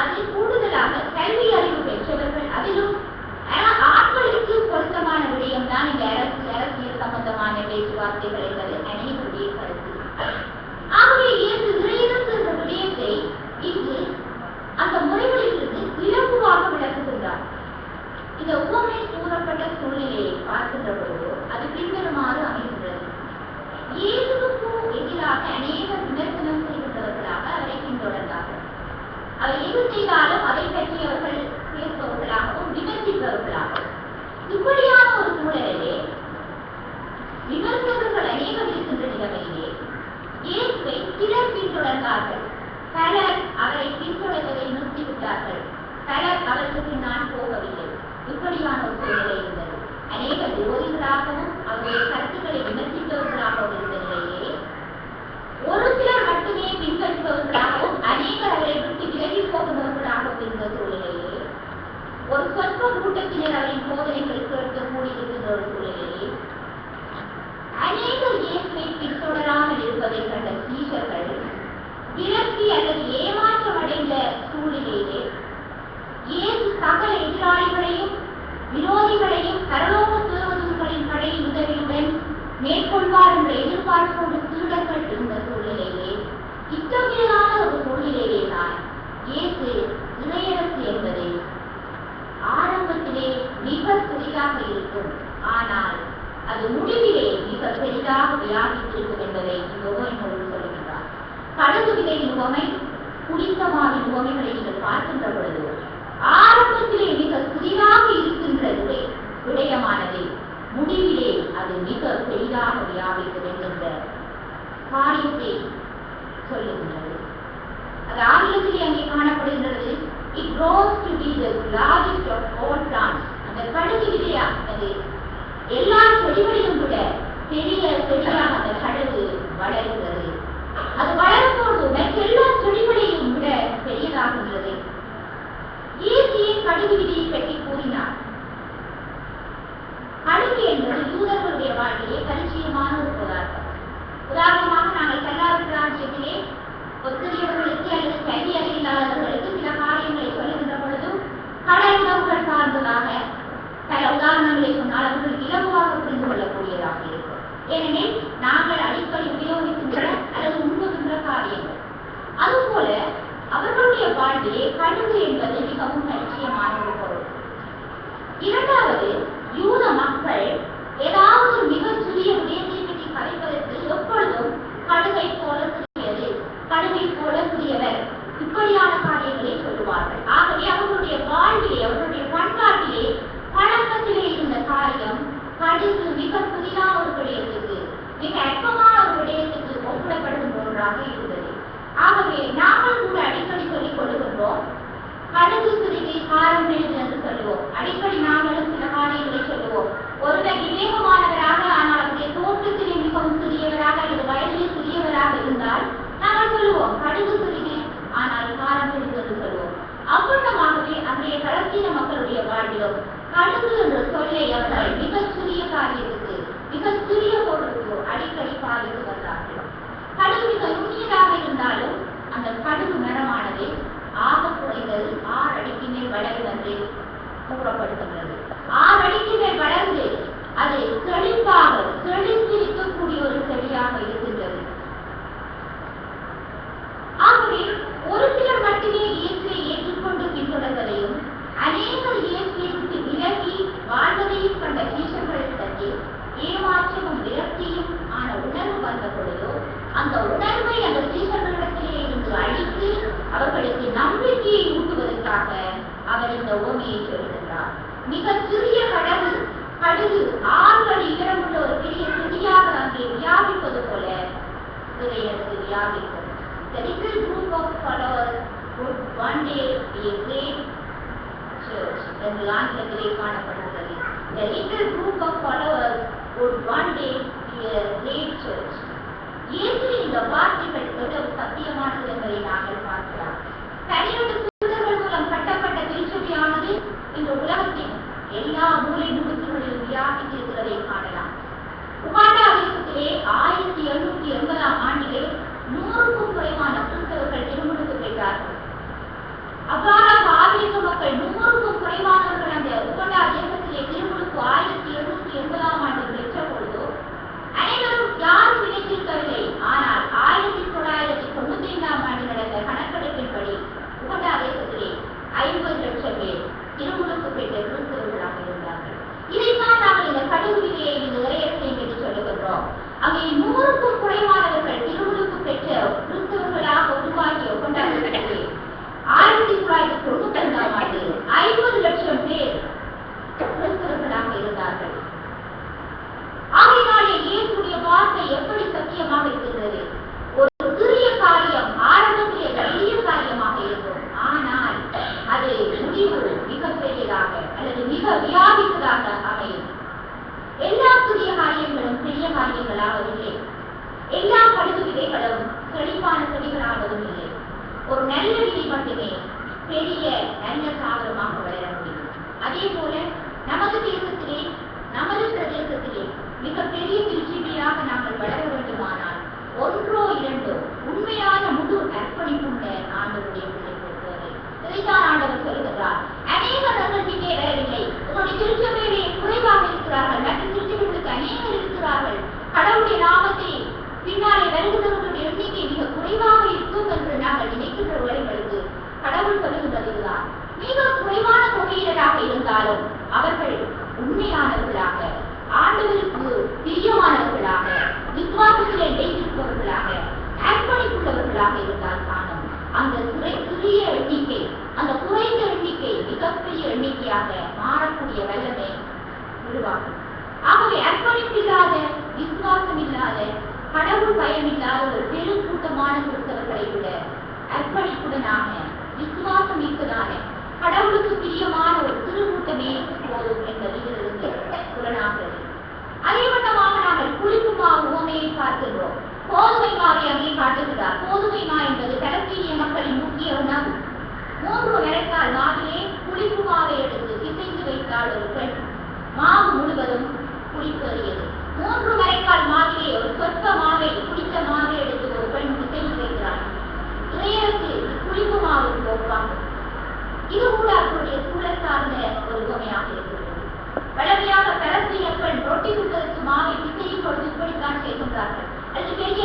அதில் கூடுதலாக கல்வி அறிவு பெற்றவர்கள், அதிலும் ஆட்களுக்கு பொருத்தமான விடயம் தான் இந்த அரசியல் சம்பந்தமான பேச்சுவார்த்தைகள் என்பது அனைவருடைய கருத்து. ஆகவே இயேசு இறையரசு என்ற விடயத்தை இங்கு அந்த முறைகளிலிருந்து இலகுவாக விளக்குகின்றார். இந்த உவமை கூறப்பட்ட சூழ்நிலையை பார்க்கின்ற பொழுது அது பின்வருமாறு அமைகின்றது. இயேசுவுக்கு எதிராக அநேகர் விமர்சனம் செய்கின்றவர்களாக அவரை பின்தொடர்ந்தார்கள். அவர் எது செய்தாலும் அதை பற்றி அவர்கள் பேசுபவர்களாகவும் விமர்சிப்பவர்களாகவும். இப்படியான ஒரு சூழலிலே விமர்சகர்கள் அநேகம் இருக்கின்ற நிலைமையிலே இயேசுவை சிலர் பின்தொடர்ந்தார்கள். பலர் அவரை பின்தொடர்வதை நிறுத்திவிட்டார்கள். பலர் அவருக்கு பின்னால் போகவில்லை. இப்படியான ஒரு சூழ்நிலை இருந்தது. அநேக விரோதிகளாகவும் அவருடைய கருத்துக்களை விமர்சித்தவர்களாகவும் இருந்த நிலையிலே ஒரு சிலர் மட்டுமே பின்பற்றுபவர்களாகவும் அநேகர் அவரை விட்டு விலகி போகிறவர்களாகவும் இருந்த சூழ்நிலையே ஒரு சொற்ப கூட்டத்தினர் அவரை வாழ்வோடு சீடர்கள் இருந்த சூழ்நிலையிலே, இத்தகையதான ஒரு சூழ்நிலையிலே தான் இயேசு இறையரசு என்பது ஆரம்பத்திலே மிக சிறிதாக இருக்கும், ஆனால் அது முடிவிலே மிக பெரிதாக வியாபித்திருக்கும் என்பதை இந்த உவமையோடு சொல்லுகின்றார். கடுகு விதையின் உவமை, புளித்தமாவின் உவமைகளை நீங்கள் பார்க்கின்ற பொழுது ஆரம்பத்திலே மிக சிறிதாக இருக்கின்றது விடயமானது முடிவிலே அது மிக பெரிதாக வியாபிக்கும் என்கின்ற காரியத்தை சொல்லுகின்றது. அது ஆங்கிலத்திலே அங்கே காணப்படுகின்றது. It grows to be the largest of all plants. அந்த கடுகு விதையானது எல்லா செடிகளிலும் விட பெரிய செடியாக அந்த கடுகு வளர்கிறது. அது வளரும்போது மற்றெல்லா செடிகளையும் விட பெரியதாகின்றது. இயேசுவே கடுகு விதையை பற்றி கூறினார். கடுகு என்பது யூதர்களுடைய வாழ்க்கையே பரிச்சயமான ஒரு பதார்த்தம். உதாரணமாக நாங்கள் கல்லாவின் ராஜ்யத்திலே ஒத்துழையவர்களுக்கு அல்லது கல்வி அறிவில்லாதவர்களுக்கு சில காரியங்களை சொல்லுகின்ற பொழுதும் கடல் உணவுகள் சார்ந்ததாக பல உதாரணங்களை சொன்னால் அவர்கள் இலகுவாக புரிந்து கொள்ளக்கூடியதாக இருக்கும். ஏனெனில் நாங்கள் அடிக்கடி உபயோகிக்கின்ற அல்லது உண்ணுகின்ற காரியங்கள். அதுபோல அவர்களுடைய வாழ்விலே கடுகு என்பது மிகவும் பரிச்சயமான ஒரு பொருள். இரண்டாவது, யூத மக்கள் ஏதாவது மிக சிறிய விடயத்தை பற்றி கதைப்பதற்கு எப்பொழுதும் கடுகை போல சிறியது, கடுகை போல சிறியவர், இப்படியான காரியங்களை சொல்லுவார்கள். ஆகவே அவர்களுடைய வாழ்விலே, அவர்களுடைய பண்பாட்டிலே, பழக்கத்திலே இருந்த காரியம் கடுகு மிக சிறிதான ஒரு விடயத்துக்கு, மிக அற்பமான ஒரு விடயத்துக்கு ஒப்பிடப்படுகின்ற ஒன்றாக இருந்தது. ஆகவே நாங்கள் கூட அடிக்கடி சொல்லிக் கொள்ளுகின்றோம், கடுகு சிறிது காரம் பெரிது என்று சொல்லுவோம். அடிக்கடி நாங்களும் சில காரியங்களை சொல்லுவோம். ஒருவர் விவேகமானவராக ஆனால் அவருடைய தோற்றத்திலே மிகவும் சிறியவராக அல்லது வயதில் சிறியவராக இருந்தால் நாங்கள் சொல்லுவோம் கடுகு சிறிது ஆனால் காரம் பெரிது என்று சொல்லுவோம். அவ்வளவாகவே அன்றைய கலத்தீன மக்களுடைய வாழ்விலும் கடுகு என்ற சொல்லை அவர்கள் மிகச் சிறிய காரியத்துக்கு, மிகச் சிறிய பொருளுக்கு அடிக்கடி பாதித்து வந்தார்கள். கடுகு மிக நுண்ணியதாக இருந்தாலும் அந்த கடுகு மரமானது ஆக குறைந்தது 6 அடிக்கு மேல் வளரும் என்று கூறப்படுகின்றது. 6 அடிக்கு மேல் வளர்ந்து அது செழிப்பாக செழித்து இருக்கக்கூடிய ஒரு செடியாக இருக்கின்றது. ஆகவே ஒரு சிலர் மட்டுமே இயேசுவை ஏற்றுக்கொண்டு பின்தொடர்வதையும், அநேகர் இயேசுவை விட்டு விலகி வாழ்வதையும் கண்ட சீஷர்களிடத்தில் ஏமாற்றமும் விரக்தியும் ஆன உணர்வு வந்த பொழுதோ அந்த உணர்வை அந்த சீஷர்களிடத்திலே இருந்து அழித்து அவர்களுக்கு நம்பிக்கையை ஊட்டுவதற்காக அவர் இந்த உவமையை சொல்கின்றார். மிக சிறிய கடுகு 6 அடி உயரமுள்ள ஒரு பெரிய செடியாக அங்கே வியாபிப்பது போல எனக்கு வியாபிக்கும். The little group of followers would one day be a great church என்று ஆங்கிலத்திலே காணப்படுகிறது. The little group of followers would one day be a great church. இயேசு இந்த வார்த்தைகள் எவ்வளவு சத்தியமானது என்பதை நாங்கள் பார்க்கலாம். 12 தூதர்கள் மூலம் கட்டப்பட்ட திருச்சபையானது இந்த உலகத்தின் எல்லா மூலை முடுக்குகளிலும் வியாபித்திருக்கிறதை காணலாம். உகாண்டா தேசத்திலே 1780ஆம் ஆண்டிலே 100க்கும் குறைவான கிறிஸ்தவர்கள் திருமுழுக்கு பெற்றார்கள். அவ்வாறாக ஆபிரிக்க மக்கள் 100க்கும் குறைவானவர்கள் அந்த உகாண்டா தேசத்திலே திருமுழுக்கு 1780ஆம் ஆண்டில் பெற்ற பொழுது அனைவரும் யாரும் நினைத்திருக்கவில்லை. ஆனால் 1995ஆம் ஆண்டு நடந்த கணக்கெடுப்பின்படி உகாண்டா தேசத்திலே 50 லட்சம் பேர் திருமுழுக்கு பெற்ற கிறிஸ்தவர்களாக இருந்தார்கள். இதைத்தான் நாங்கள் இந்த கடுகு விதையை இந்த இறையரசை என்று சொல்லுகின்றோம். அங்கே 100க்கும் குறைவானவர்கள் திருமுழுக்கு பெற்ற கிறிஸ்தவர்களாக உருவாகிய உகாண்டா தேசத்திலே 1992ஆம் ஆண்டு 50 லட்சம் பேர் கிறிஸ்தவர்களாக இருந்தார்கள். ஆகையினாலே இயேசுடைய வார்த்தை எப்படி சத்தியமாக இருக்கின்றது? ஒரு சிறிய காரியம் ஆரம்பத்திலே பெரிய காரியமாக இருக்கும், ஆனால் அது முடிவு மிக பெரியதாக அல்லது மிக வியாபித்ததாக அமையும். எல்லா சிறிய காரியங்களும் பெரிய காரியங்களாகவில்லை. எல்லா கடுகு விதைகளும் செழிப்பான செடிகளாகவும் இல்லை. ஒரு நல்ல விதை மட்டுமே பெரிய நல்ல சாதனமாக வளர முடியும். அதே போல நமது தேசத்திலே, நமது பிரதேசத்திலே மிக பெரிய திருச்சிமையாக நாங்கள் வளர வேண்டுமானால் ஒன்றோ உருவாகும். ஆகவே அர்ப்பணிப்பில்லாத, விசுவாசம் இல்லாத, கடவுள் பயம் இல்லாத ஒரு பெரும் கூட்டமான கிறிஸ்தவர்களை விட அர்ப்பணிப்புடனான, விசுவாசம் மிக்கதான, கடவுளுக்கு பிரியமான ஒரு திருக்கூட்டமே போதும் என்பது இதிலிருந்து புலனாகிறது. அதே வண்ணமாக நாங்கள் புளிப்புமா உவமையை பார்க்கின்றோம். கோதுமை மாவை அங்கே காட்டுகிறார். கோதுமை மா என்பது பலஸ்தீனிய மக்களின் முக்கிய உணவு. 3 விரைக்கால் மாவிலே புளிப்பு மாவை எடுத்து பிசைந்து வைத்தால் ஒரு பெண் மாவு முழுவதும் புளிப்பேறியது. 3 விரைக்கால் மாவிலே ஒரு சொற்ப மாவை, புளித்த மாவை எடுத்து ஒரு பெண் பிசைந்து வைக்கிறார். இறையருக்கு புளிப்பு மாவு போப்பாகும். இது கூட அவருடைய சூழல் சார்ந்த ஒரு உவமையாக இருக்கிறது. வழமையாக பலஸ்தீன பெண் ரொட்டி சுட்டதற்கு மாவை பிசையும் பொழுது இப்படித்தான் செய்கின்றார்கள். அது பெரிய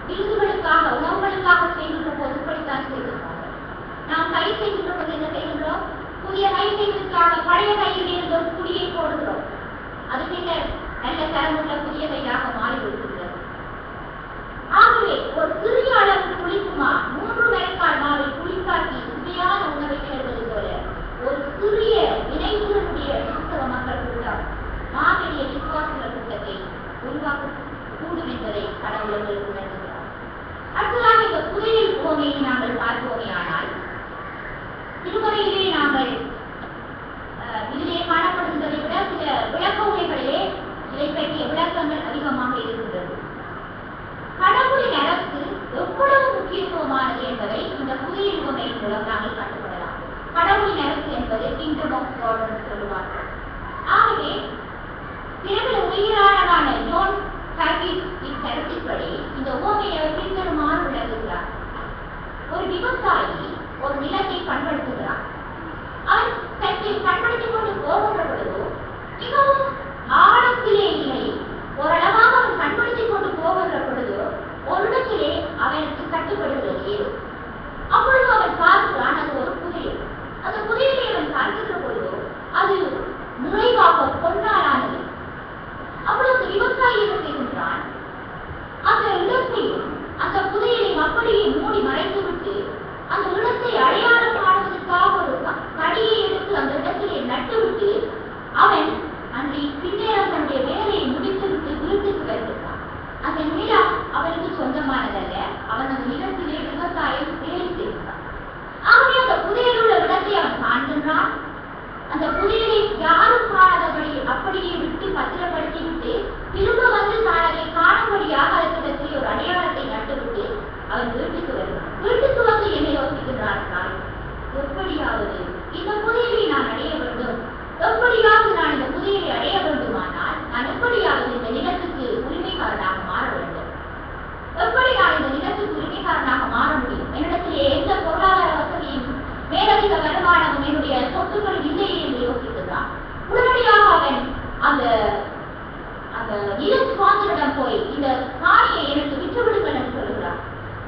விருதுகளுக்காக, உணவுகளுக்காக செய்கின்ற போது இப்படித்தான் செய்கின்றார்கள். நாம் கை செய்கின்ற போது என்ன செய்கின்றோம்? புதிய கை செய்வதற்காக பழைய கையில் இருந்த ஒரு குடியை போடுகிறோம். அது பின்னர் நல்ல தரமுள்ள புதிய கையாக மாறிவிடுகிறது. ஆகவே ஒரு சிறிய அளவு புளிப்புமா 3 விரைக்கால் மாவை புளிப்பாக்கி சுவையான உணவை சேர்வது போல ஒரு சிறிய வினைகளுடைய கிறிஸ்தவ மக்கள் கூட்டம் மாபெரிய விசுவாசிகள் கூட்டத்தை உருவாக்க கூடும் என்பதை கடவுள் உணர்த்துகிறார். அடுத்ததாக இந்த புதையல் உவமையை நாங்கள் பார்ப்போமேயானால், திருமறையிலே நாங்கள் இதிலே காணப்படுகின்றதை விட சில விளக்க உரைகளிலே இதை பற்றிய விளக்கங்கள் அதிகமாக இருக்கின்றது. கடவுளின் அரசு எவ்வளவு முக்கியத்துவமானது என்பதை இந்த புதையல் உவமையின் மூலம் நாங்கள் கண்டுகொள்ளலாம். கடவுளின் அரசு என்பது கிங்டம் ஆஃப் காட் என்று சொல்லுவார்கள். ஆகவே பிறகு உயிராளரான ஜோன் ஹாக்கின்ஸின் கருத்தின்படி இந்த உவமையை பின்வருமாறு விளக்குகிறார். ஒரு விவசாயி ஒரு நிலத்தை பண்படுத்துகிறார். அவன் சற்றை பண்படுத்திக் கொண்டு போகின்ற பொழுது மிகவும் ஆழத்திலே இல்லை, ஓரளவாக அவன் பண்படுத்திக் கொண்டு போகின்ற பொழுது ஒரு இடத்திலே அவனுக்கு கட்டுப்படுகிறது ஏதோ. அப்பொழுது அவன் பார்க்கிறான், அது ஒரு புதையல். அந்த புதையலை அவன் பார்க்கின்ற பொழுது அது நிறைவாக பொன்னாலானது. அப்பொழுது விவசாயி என்ன செய்கின்றான்? அந்த இடத்தையும் அந்த புதையலையும் அப்படியே மூடி மறைத்துவிட்டு அந்த இடத்தை அடையாளம் காணுவதற்காக ஒரு கடியை எடுத்து அந்த இடத்திலே நட்டுவிட்டு அவன் அன்றை பின்னர் தன்னுடைய வேலையை முடித்துவிட்டு வீட்டுக்கு வருகிறான். அந்த நிலம் அவனுக்கு சொந்தமானதல்ல, அவன் அந்த நிலத்திலே விவசாயம் வேலை செய்கிறான். ஆகவே அந்த புதையல் உள்ள இடத்தை அவன் காண்கின்றான். அந்த புதையலை யாரும் காணாதபடி அப்படியே விட்டு பத்திரப்படுத்தி விட்டு திரும்ப வந்து தான் அதை காணும்படியாக அதற்கு ஒரு அடையாளத்தை நட்டுவிட்டு அவன் வீட்டுக்கு வருகிறான். வீட்டுக்கு வந்து என்ன யோசிக்கின்றான்? எப்படியாவது இந்த புதையலை நான் அடைய வேண்டும், எப்படியாவது நான் இந்த புதையலை அடைய வேண்டுமானால் நான் எப்படியாவது இந்த நிலத்துக்கு உரிமைக்காரனாக மாற வேண்டும். எப்படி நான் இந்த நிலத்துக்கு உரிமைக்காரனாக மாற முடியும்? என்னிடத்திலே எந்த பொருளாதார வசதியும் மேலதிக வருமானமும் என்னுடைய சொத்துக்கள் இல்லையே என்று யோசிக்கிறான். உடனடியாக அவன் அந்த அந்த நிலஸ்வாந்தரிடம் போய் இந்த காணியை எனக்கு விற்றுவிடுங்கள் என்று சொல்லுகிறான்.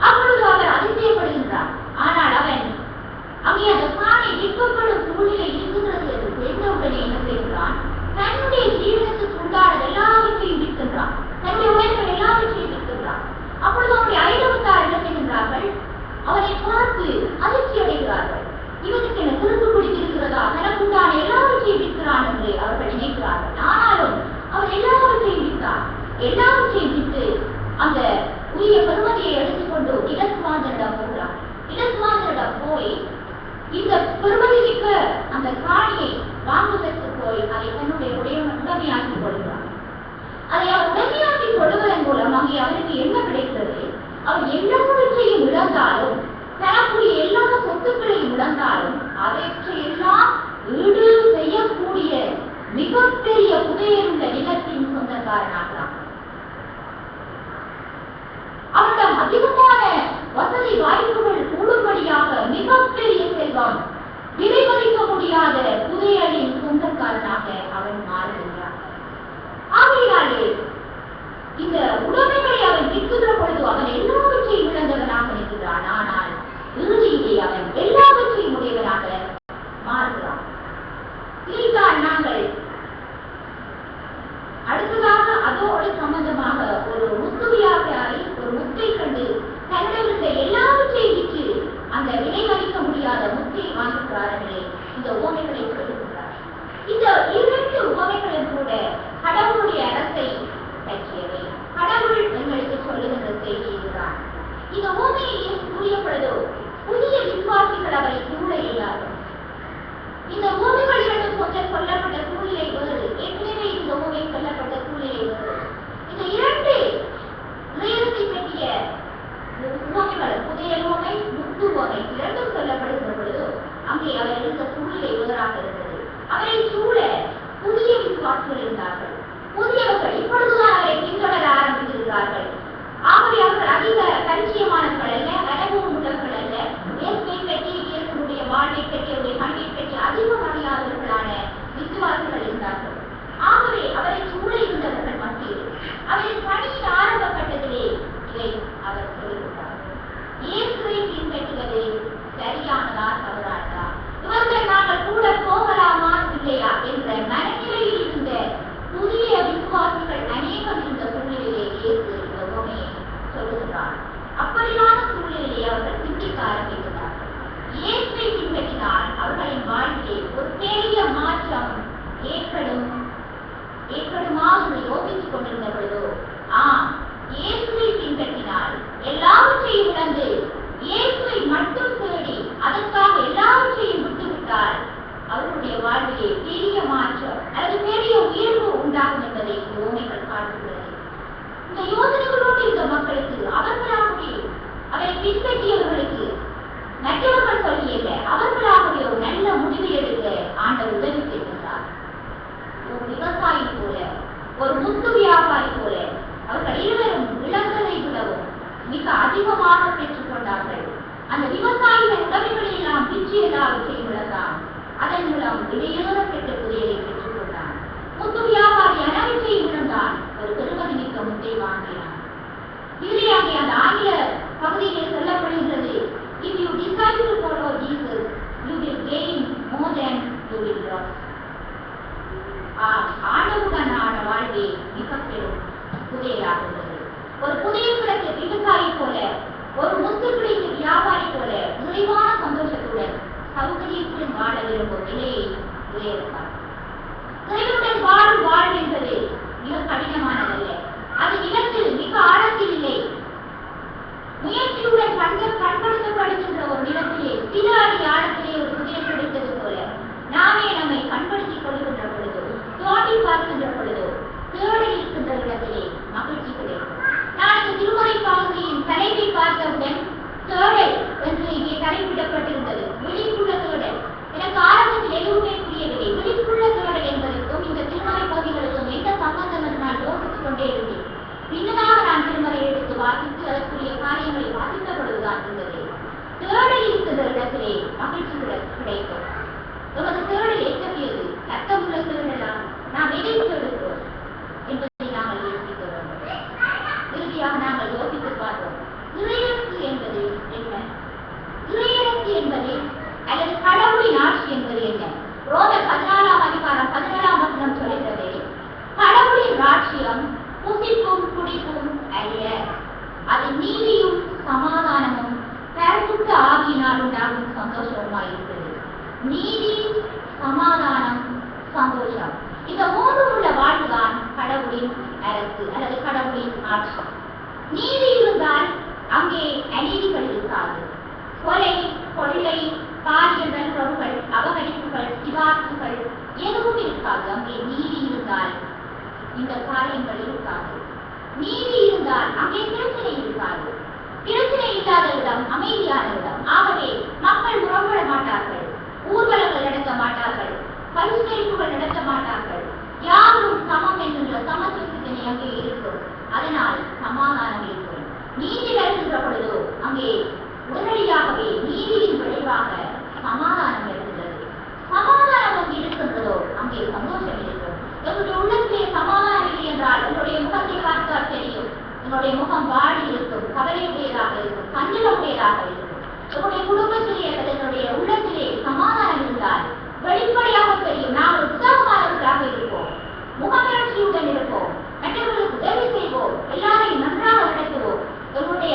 அப்பொழுது அவர் அதிசயப்படுகின்றார். ஆனால் அவன் அங்கே அந்த காணி விற்கப்படும் சூழ்நிலை இருக்கிறது என்று தெரிந்தவுடனே என்ன செய்கிறான்? தன்னுடைய ஜீவனத்துக்கு உண்டான எல்லாவற்றையும் விற்கின்றான். தன்னுடைய உடைகள் எல்லாவற்றையும் விற்கின்றான். அப்பொழுது அவனுடைய ஐரவத்தார் என்ன செய்கின்றார்கள்? அவனை பார்த்து அதிர்ச்சி அடைகிறார்கள். இவனுக்கு என்ன திருப்பு பிடித்திருக்கிறதா? தனக்கு உண்டான எல்லாவற்றையும் விற்கிறான் என்று அவர்கள் நினைக்கிறார்கள். ஆனாலும் அவர் எல்லாவற்றையும் விற்றார். எல்லாவற்றையும் விற்று அந்த உரிய பெருமதியை எடுத்துக்கொண்டு இலசுவாந்தரிடம் போகிறார். இலசுவாந்தரிடம் போய் இந்த பெருமதி மிக்க அந்த காணியை வாங்குவதற்கு போய் அதை தன்னுடைய உடமையாக்கிக் கொள்கிறார். அதை அவர் உடமையாக்கிக் கொள்வதன் மூலம் அங்கே அவருக்கு என்ன கிடைக்கிறது? அவர் எல்லாவற்றையும் இழந்தாலும், தனக்குரிய எல்லா சொத்துக்களையும் இழந்தாலும் அவற்றையெல்லாம் ஈடு செய்யக்கூடிய மிகப்பெரிய புதையலுள்ள நிலத்தின் சொந்தக்காரனாகிறான். அவரிடம் அதிகமான வசதி வாய்ப்புகள் கூடும்படியாக மிகப்பெரிய செல்வம், விலை மதிக்க முடியாத புதையலின் சொந்தக்காரனாக அவன் மாறுகின்றான். ஆகையாலே இந்த உடைமைகளை அவன் விற்கின்ற பொழுது அவன் எல்லாவற்றையும் இழந்தவனாக இருக்கிறான். ஆனால் இறுதியிலே அவன் எல்லாவற்றையும் உடையவனாக மாறுகிறான். இதைத்தான் நாங்கள் அடுத்ததாக அதோடு சம்பந்தமாக ஒரு முத்து வியாபாரி ஒரு முத்தை கண்டு தன்னிடமிருந்த எல்லாவற்றையும் விற்று அந்த விலை மதிக்க முடியாத முத்தை வாங்குகிறார்களே, இந்த உவமைகளை சொல்லுகிறார். இந்த 2 உவமைகளும் கூட இந்த உவமையை இயேசு கூறியபொழுது புதிய விசுவாசிகள் அவரை சூழ இயலார்கள். இந்த உவமைகள் இரண்டும் கொஞ்சம் சொல்லப்பட்ட சூழ்நிலை வேறு, ஏற்கனவே இந்த உவமை சொல்லப்பட்ட சூழ்நிலை வேறு. இந்த இரண்டு இதயத்தை பற்றிய உவமைகள், புதிய உவமை, முத்து உவமை இரண்டும் சொல்லப்படுகிற பொழுது அங்கே அவர் இருந்த சூழ்நிலை வேறாக இருந்தது. அவரை சூழ புதிய விசுவாசிகள் இருந்தார்கள். புதியவர்கள் இப்பொழுதுதான் அவரை பின்தொடர ஆரம்பித்திருக்கிறார்கள். ஆகவே அவர்கள் அதிக பரிச்சயமானவர்கள் அல்ல, அனுபவம் உள்ளவர்கள் அல்ல. இயற்கை பற்றி, இயற்கையுடைய வாழ்வை பற்றி, அவருடைய பணியை பற்றி அதிகம் அறியாதவர்களான விசுவாசிகள் இருந்தார்கள். ஆகவே அவரை சூழ இருந்தவர்கள் மத்தியில் அவரின் பணியின் ஆரம்ப கட்டத்திலே இதை அவர் சொல்லிவிட்டார். இயேசுவை பின்பற்றுவது சரியானதா தவறானதா, இவர்கள் நாங்கள் கூட போகலாமா இல்லையா என்ற மனநிலையில் இருந்த புதிய விசுவாசிகள் அநேகம் இருந்த சூழ்நிலையிலே இயேசு இந்த உவமையை சொல்லுகிறார். அப்படியான சூழ்நிலையை அவர்கள் சிந்திக்க ஆரம்பிக்கிறார்கள். இயேசுவை பின்பற்றினால் அவர்களின் வாழ்க்கையை ஒரு பெரிய மாற்றம் ஏற்படுமா என்று யோசித்துக் கொண்டிருந்த பொழுதோ, இயேசுவை பின்பற்றினால் எல்லாவற்றையும் இழந்து இயேசுவை மட்டும் தேடி அதற்காக எல்லாவற்றையும் விட்டுவிட்டால் அவர்களுடைய வாழ்விலே பெரிய மாற்றம் அல்லது பெரிய உயர்வு உண்டாகும் என்பதை உவமைகள் காட்டுகிறது. இந்த யோசனைகளோடு இருந்த மக்களுக்கு அவர்களாகவே அவரை பின்பற்றியவர்களுக்கு மற்றவர்கள் சொல்லியல்ல, அவர்களாகவே ஒரு நல்ல முடிவை எடுக்க ஆண்டவர் உதவி செய்கின்றார். ஒரு விவசாயி போல, ஒரு முத்து வியாபாரி போல அவர்கள் இருவரும் இழந்ததை விடவும் மிக அதிகமாக பெற்றுக் கொண்டார்கள். அந்த விவசாயிகள் உடமைகளை எல்லாம் பிச்சு எல்லாவற்றையும் இழந்தான். அதன் மூலம் விலையேற பெற்ற புதையலை பெற்றுக் கொண்டான். முத்து வியாபாரி அனைவற்றையும் இழந்தான். ஒரு பெருமதி மிக்க முத்தை வாங்கினான். இறுதியாக அந்த ஆங்கில பகுதியிலே சொல்லப்படுகின்றது, if you decide to follow Jesus, you will gain more than you will lose. ஆண்டவுடனான வாழ்வே மிக பெரும் புதையலாக உள்ளது. ஒரு புதிய கிடக்கு விவசாயி போல, ஒரு முத்து கிடைத்த வியாபாரி போல நிறைவான சந்தோஷத்துடன் சௌகரியத்துடன் வாழ விரும்பும் நிலையை உயர்த்தார். இறைவனுடன் வாழும் வாழ்வு என்பது மிக கடினமானதல்ல. அது நிலத்தில் மிக ஆழத்தில் இல்லை. முயற்சியுடன் கண்படுத்தப்படுகின்ற ஒரு நிலத்திலே சில அடி ஆழத்திலே ஒரு புதிய கிடைத்தது போல நாமே நம்மை கண்படுத்திக் கொள்கின்ற பொழுதோ, தோண்டி பார்க்கின்ற பொழுதோ, தேடி இருக்கின்ற இடத்திலே மகிழ்ச்சி கிடைக்கும். நான் இந்த திருமறை பகுதியின் தலைப்பை பார்த்தவுடன் தேடல் என்று இங்கே தலைப்பிடப்பட்டிருந்தது. விழிப்புள்ள தேடல். எனக்கு ஆரம்பத்தில் எதுவுமே புரியவில்லை. விழிப்புள்ள தேடல் என்பதற்கும் இந்த திருமறை பகுதிகளுக்கும் எந்த சம்பந்தம் என்று நான் யோசித்துக் கொண்டே இருந்தேன். பின்னதாக நான் திருமறை எடுத்து வாசித்து அதற்குரிய காரியங்களை வாசித்த பொழுதுதான் இருந்தது. தேடல் இருக்கின்ற இடத்திலே மகிழ்ச்சி கிடைக்கும். நமது தேடல் எத்தகையது? சத்தமுள்ள தேடலாம், நாம் எதை தேடுகிறோம் என்பதை நாங்கள் யோசிக்க வேண்டும். இறுதியாக நாங்கள் யோசித்து பார்த்தோம், இறையரசு என்பது என்ன? இறையரசு என்பது அல்லது கடவுளின் ஆட்சி என்பது என்ன? ரோமர் 14ஆம் அதிகாரம் 17ஆம் வசனம் சொல்கிறது, கடவுளின் ராஜ்யம் புசிப்பும் குடிப்பும் அல்ல, அது நீதியும் சமாதானமும் பரிசுத்த ஆவியினால் உண்டாகும் சந்தோஷமாயிருக்கிறது. நீதி, சமாதானம், சந்தோஷம், இந்த மூன்று உள்ள வாழ்வுதான் கடவுளின் அரசு அல்லது கடவுளின் ஆட்சி. நீதி இருந்தால் அங்கே அநீதிகள் இருக்காது. கொலை, கொள்ளை, பாலியல் வல்லுறவுகள், அபகரிப்புகள், விவாதங்கள் எதுவும் இருக்காது. அங்கே நீதி இருந்தால் இந்த காரியங்கள் இருக்காது. நீதி இருந்தால் அங்கே பிரச்சனை இருக்காது. பிரச்சனை இல்லாத இடம் அமைதியான இடம். ஆகவே மக்கள் முரண்பட மாட்டார்கள், ஊர்வலங்கள் நடத்த மாட்டார்கள், பரிசுத்தரிப்புகள் நடத்த மாட்டார்கள். யாரும் சமம் என்கின்ற சமத்துவத்தினை அங்கே இருக்கும். அதனால் சமாதானம் இருக்கும். நீதி வருகின்ற பொழுதோ அங்கே உடனடியாகவே நீதியின் விளைவாக சமாதானம் வருகின்றது. சமாதானம் அங்கு இருக்கின்றதோ அங்கே சந்தோஷம் இருக்கும். எங்களுடைய உள்ளத்திலே சமாதானம் இல்லை என்றால் என்னுடைய முகத்தை பார்த்தால் தெரியும். என்னுடைய முகம் வாடி இருக்கும், கவலையுடையதாக இருக்கும், கஞ்சலமுடையதாக இருக்கும். என்னுடைய குடும்பத்திலே அல்லது என்னுடைய உள்ளத்திலே சமாதானம் இருந்தால் வெளிப்படையாக தெரியும். நாம் உற்சாகமானவர்களாக இருப்போம், முகமலர்ச்சியுடன் இருப்போம், மற்றவர்களுக்கு உதவி செய்வோம், எல்லாரையும் நன்றாக நடத்துவோம். என்னுடைய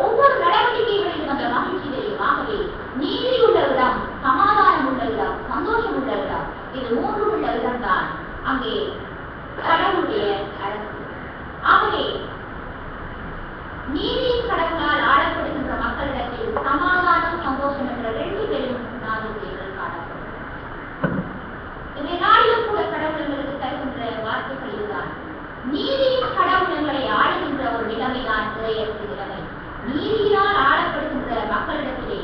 ஒவ்வொரு நடவடிக்கைகளிலும் அந்த மகிழ்ச்சி தெரியும். ஆகவே நீதி உள்ள இடம், சமாதானம் உள்ள இடம், சந்தோஷம் உள்ள இடம், இது மூன்று உள்ள இடம்தான் அங்கே கடவுளுடைய அரசு. ஆகவே நீதியின் கடவுளால் ஆளப்படும் நீதியின் கடவுள் எங்களை ஆளுகின்ற ஒரு நிலைமைதான் இறையரசு நிலைமை. நீதியினால் ஆளப்படுகின்ற மக்களிடத்திலே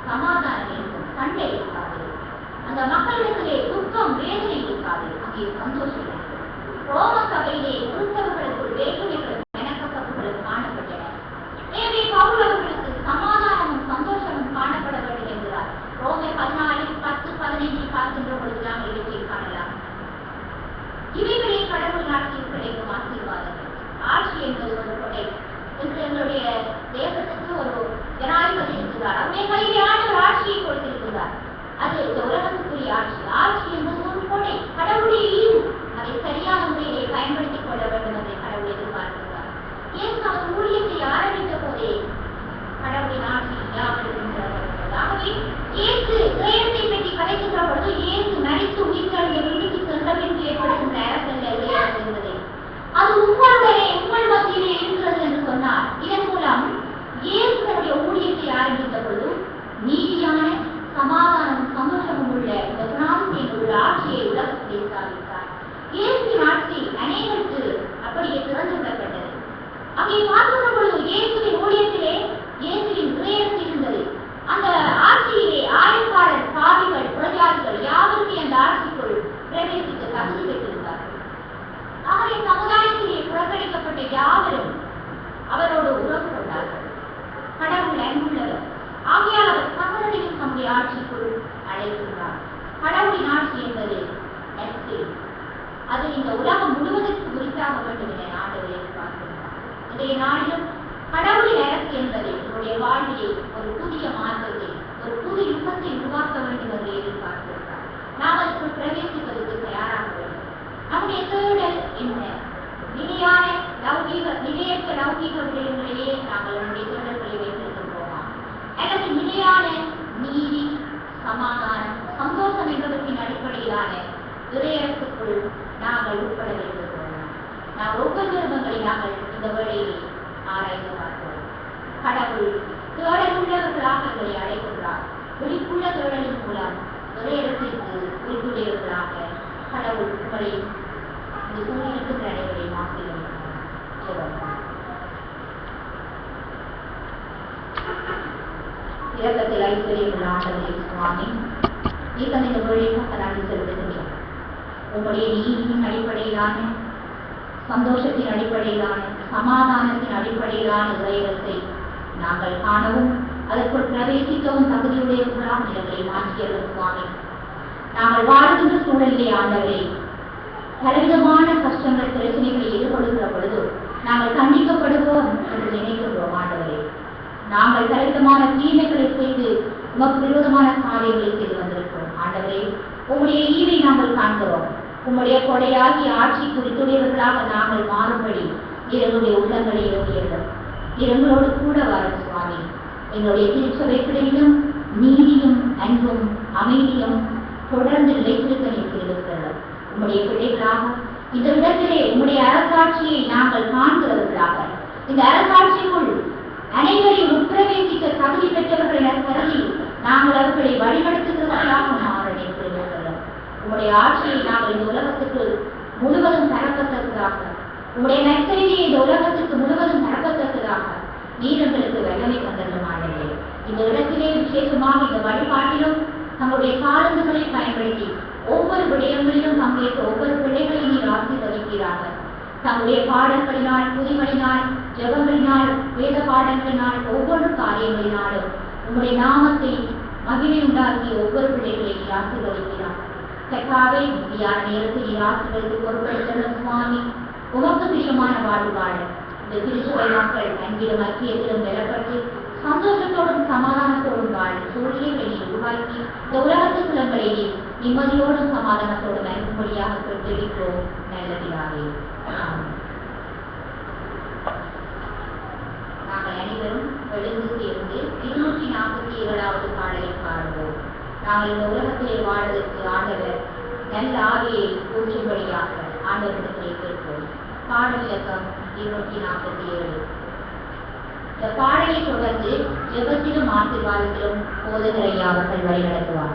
சமாதானம் இருக்கும், சண்டை இருக்காது. அந்த மக்களிடத்திலே துக்கம் வேதனை இருக்காது, அங்கே சந்தோஷம் இருக்கும். ரோம சபையிலே கிறிஸ்தவர்களுக்குள் வேற்றுமைகள் இணக்கப்படுவதற்கு காணப்பட்டன. எனவே பவுல் அவர்களுக்கு சமாதானமும் சந்தோஷமும் காணப்பட வேண்டும் என்கிறார். ரோமர் 14:10-15 பார்க்கின்ற பொழுது நாம் இவற்றை காணலாம். இவைகளே கடவுள் நாட்டில் கிடைக்கும் ஆசீர்வாதங்கள். ஆட்சி என்பது ஒரு கொடை. இன்று எங்களுடைய தேசத்துக்கு ஒரு ஜனாதிபதி இருக்கிறார். அவருடைய கையிலே ஆண்டவர் ஆட்சியை கொடுத்திருக்கிறார். அது இந்த உலகத்துக்குரிய ஆட்சி. ஆட்சி என்பது ஒரு கொடை, கடவுளுடைய ஈவு. அதை சரியான முறையிலே பயன்படுத்திக் கொள்ள வேண்டும் என்று கடவுள் எதிர்பார்க்கிறார். ஏன் அவர் ஊழியத்தை ஆரம்பித்த போதே கடவுளின் ஆட்சி யாவருக்கின்றார். ஆகவே இயேசு கிரயத்தை பற்றி கதைக்கின்ற பொழுது இயேசு மரித்து உயிர்த்தெழுந்த வீட்டுக்கு சென்ற பின்பு ஏற்படுகின்ற அரசல் என்பதை அது உங்களுடைய உங்கள் மத்தியிலே இருக்கிறது என்று சொன்னார். இதன் மூலம் இயேசு தன்னுடைய ஊழியத்தை ஆரம்பித்த பொழுது நீதியான சமாதானமும் சந்தோஷமும் உள்ள இந்த குணாதிசயம் உள்ள ஆட்சியை உலகத்திலே ஸ்தாபித்தார். இயேசுவின் ஆட்சி அநேகருக்கு அப்படியே திறந்து விடப்பட்டது. அங்கே பார்க்கின்ற பொழுது இயேசுவின் ஊழியத்திலே இயேசுவின் கிரயத்தில் இருந்தது. அந்த ஆட்சியிலே ஆயக்காரர், பாவிகள், பிரஜாதிகள் யாவருமே அந்த ஆட்சிக்குள் பிரவேசிக்க தகுதி பெற்றிருந்தார்கள். அவரை சமுதாயத்திலே புறக்கணிக்கப்பட்ட யாவரும் அவரோடு உறவு கொண்டார்கள். கடவுள் அன்புள்ளவர். ஆகையால் அவர் சகலரையும் தம்முடைய ஆட்சிக்குள் அழைக்கின்றார். கடவுளின் ஆட்சி என்பது அது இந்த உலகம் முழுவதற்கு குறித்தாக வேண்டும் என ஆண்டவர் எதிர்பார்க்கின்றார். இன்றைய நாளிலும் கடவுளின் அரசு என்பதை என்னுடைய வாழ்விலே ஒரு புதிய மாற்றத்தை, ஒரு புது யுகத்தை உருவாக்க வேண்டும் என்று எதிர்பார்க்கின்றார். நாம் அதற்குள் பிரவேசிப்பதற்கு தயாராக வேண்டும். நம்முடைய தேடல் என்ன? நிலையான நிலையற்ற லௌகீக விடயங்களிலே நாங்கள் நம்முடைய தேடல்களை வைத்திருக்கின்றோமா? அல்லது நிலையான நீதி, சமாதானம், சந்தோஷம் என்பதற்கின் அடிப்படையிலான இறையரசுக்குள் நாங்கள் உட்பட வேண்டியிருக்கிறோம். நாம் ஒவ்வொருவரும் எங்களை நாங்கள் இந்த வேளையிலே ஆராய்ந்து பார்க்கிறோம். கடவுள் தேடல் உள்ளவர்களாக எங்களை அழைக்கின்றார். விழிப்புள்ள தேடலின் மூலம் இறையரசிற்கு விழிப்புடையவர்களாக கடவுள் உங்களை இந்த சூழ்நிலைக்கு அடைவதை மாற்றியிருக்கிறார். இரக்கத்தில் ஐஸ்வர்யமுள்ள ஆண்டவரே சுவாமி, நீக்கம் இந்த வழியாக நன்றி செலுத்துகின்றோம். உங்களுடைய நீதியின் அடிப்படையிலான, சந்தோஷத்தின் அடிப்படையிலான, சமாதானத்தின் அடிப்படையிலான இறையரசை நாங்கள் காணவும் அதற்குள் பிரவேசிக்கவும் தகுதியுடையவர்களாக நிலங்களை மாற்றியவர் சுவாமி. நாங்கள் வாழ்கின்ற சூழலிலே ஆண்டவரே பலவிதமான கஷ்டங்கள், பிரச்சனைகளை எதிர்கொள்கிற பொழுது நாங்கள் கண்டிக்கப்படுவோம் என்று நினைக்கின்றோம். ஆண்டவரே, நாங்கள் பலவிதமான தீமைகளை செய்து உமக்கு விரோதமான காரியங்களை செய்து வந்திருக்கிறோம். ஆண்டவரே, உங்களுடைய ஈவை நாங்கள் காண்கிறோம். உங்களுடைய கொடையாகி ஆட்சி குறித்துடையவர்களாக நாங்கள் மாறும்படி எங்களுடைய உள்ளங்களை இறங்கியவர் எங்களோடு கூட வரும் சுவாமி. எங்களுடைய திருச்சபைகளிலும் நீதியும் அன்பும் அமைதியும் தொடர்ந்து நிலைத்திருக்க நிற்கிறது. உங்களுடைய பிள்ளைகளாக இந்த இடத்திலே உங்களுடைய அரசாட்சியை நாங்கள் காண்கிறவர்களாக, இந்த அரசாட்சிக்குள் அனைவரையும் உட்பிரவேசிக்க தகுதி பெற்றவர்கள் என கருதி நாங்கள் அவர்களை வழிநடத்துகிறவர்களாக மாற நிற்கிறோம். உங்களுடைய ஆட்சியை நாங்கள் இந்த உலகத்துக்கு முழுவதும் பரப்பத்தக்கதாக, உங்களுடைய நற்செய்தியை இந்த உலகத்துக்கு முழுவதும் பரப்பத்தக்கதாக நீர் எங்களுக்கு வல்லமை தந்தருமானே. இந்த இடத்திலே விசேஷமாக இந்த வழிபாட்டிலும் தங்களுடைய காலங்களை பயன்படுத்தி ஒவ்வொரு விடயங்களிலும் பங்கேற்ற ஒவ்வொரு பிள்ளைகளையும் நீர் ஆசீர்வதிக்கிறார்கள். தங்களுடைய பாடல்களினால், புதிகளினால், ஜெபங்களினால், வேத பாடங்களினால், ஒவ்வொரு காரியங்களினாலும் உங்களுடைய நாமத்தை மகிமை உண்டாக்கிய ஒவ்வொரு பிள்ளைகளையும் ஆசீர்வதிக்கிறார். கர்த்தாவே, முக்கியான நேரத்தில் நீர் ஆசீர்வதித்து பொறுப்படுத்த சுவாமி. உமக்கு பிரியமான வாழ்வு வாழ இந்த திருச்சுவை மக்கள் அன்பிலும் ஐக்கியத்திலும் நிலப்பட்டு சந்தோஷத்தோடும் சமாதானத்தோடும் வாழ சூழ்நிலைகளை நீர் உருவாக்கி இந்த உலகத்துக்கு எங்களை நிம்மதியோடும் சமாதானத்தோடும் அனுப்பும்படியாக பெற்றிருக்கிறோம். நல்லதினாலே நாங்கள் அனைவரும் எழுந்து சேர்ந்து 247வது பாடலை பாடுவோம். நாங்கள் இந்த உலகத்திலே வாழ்வதற்கு ஆண்டவர் நல்ல ஆவியை ஊற்றும்படியாக ஆண்டவரிடத்திலே கேட்போம். பாடல் இலக்கம் 247. இந்த பாடலை தொடர்ந்து ஜெபத்திலும் ஆசீர்வாதத்திலும் போதகர் ஐயா அவர்கள் வழி நடத்துவார்.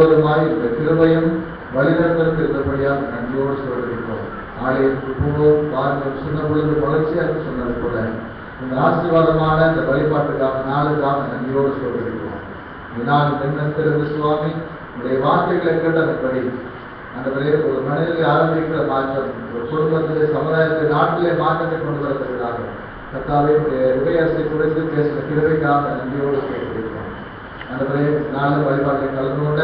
முழுவதுமாய் இந்த கிருபையும் வழிநடத்தலும் இருந்தபடியாக நன்றியோடு சொல்லியிருக்கிறோம். ஆலயத்துக்கு போவோம், பாருங்கள், சொன்ன பொழுது வளர்ச்சியாக சொன்னது போல இந்த ஆசீர்வாதமான இந்த வழிபாட்டுக்காக நாளுக்காக நன்றியோடு சொல்லியிருக்கிறோம். இதனால் தென்னத்திலிருந்து சுவாமி உடைய வார்த்தைகளை கேட்டபடி அந்த ஒரு மனிதனை ஆரம்பிக்கிற மாற்றம், ஒரு குடும்பத்திலே, சமுதாயத்திலே, நாட்டிலே மாற்றத்தை கொண்டு வரதுக்காக கர்த்தாவே உபயாசத்தை குறித்து பேசுகிற கிருபைக்காக நன்றியோடு கேட்டிருக்கிறோம். அந்த நாளில் வழிபாட்டை கலந்து கொண்ட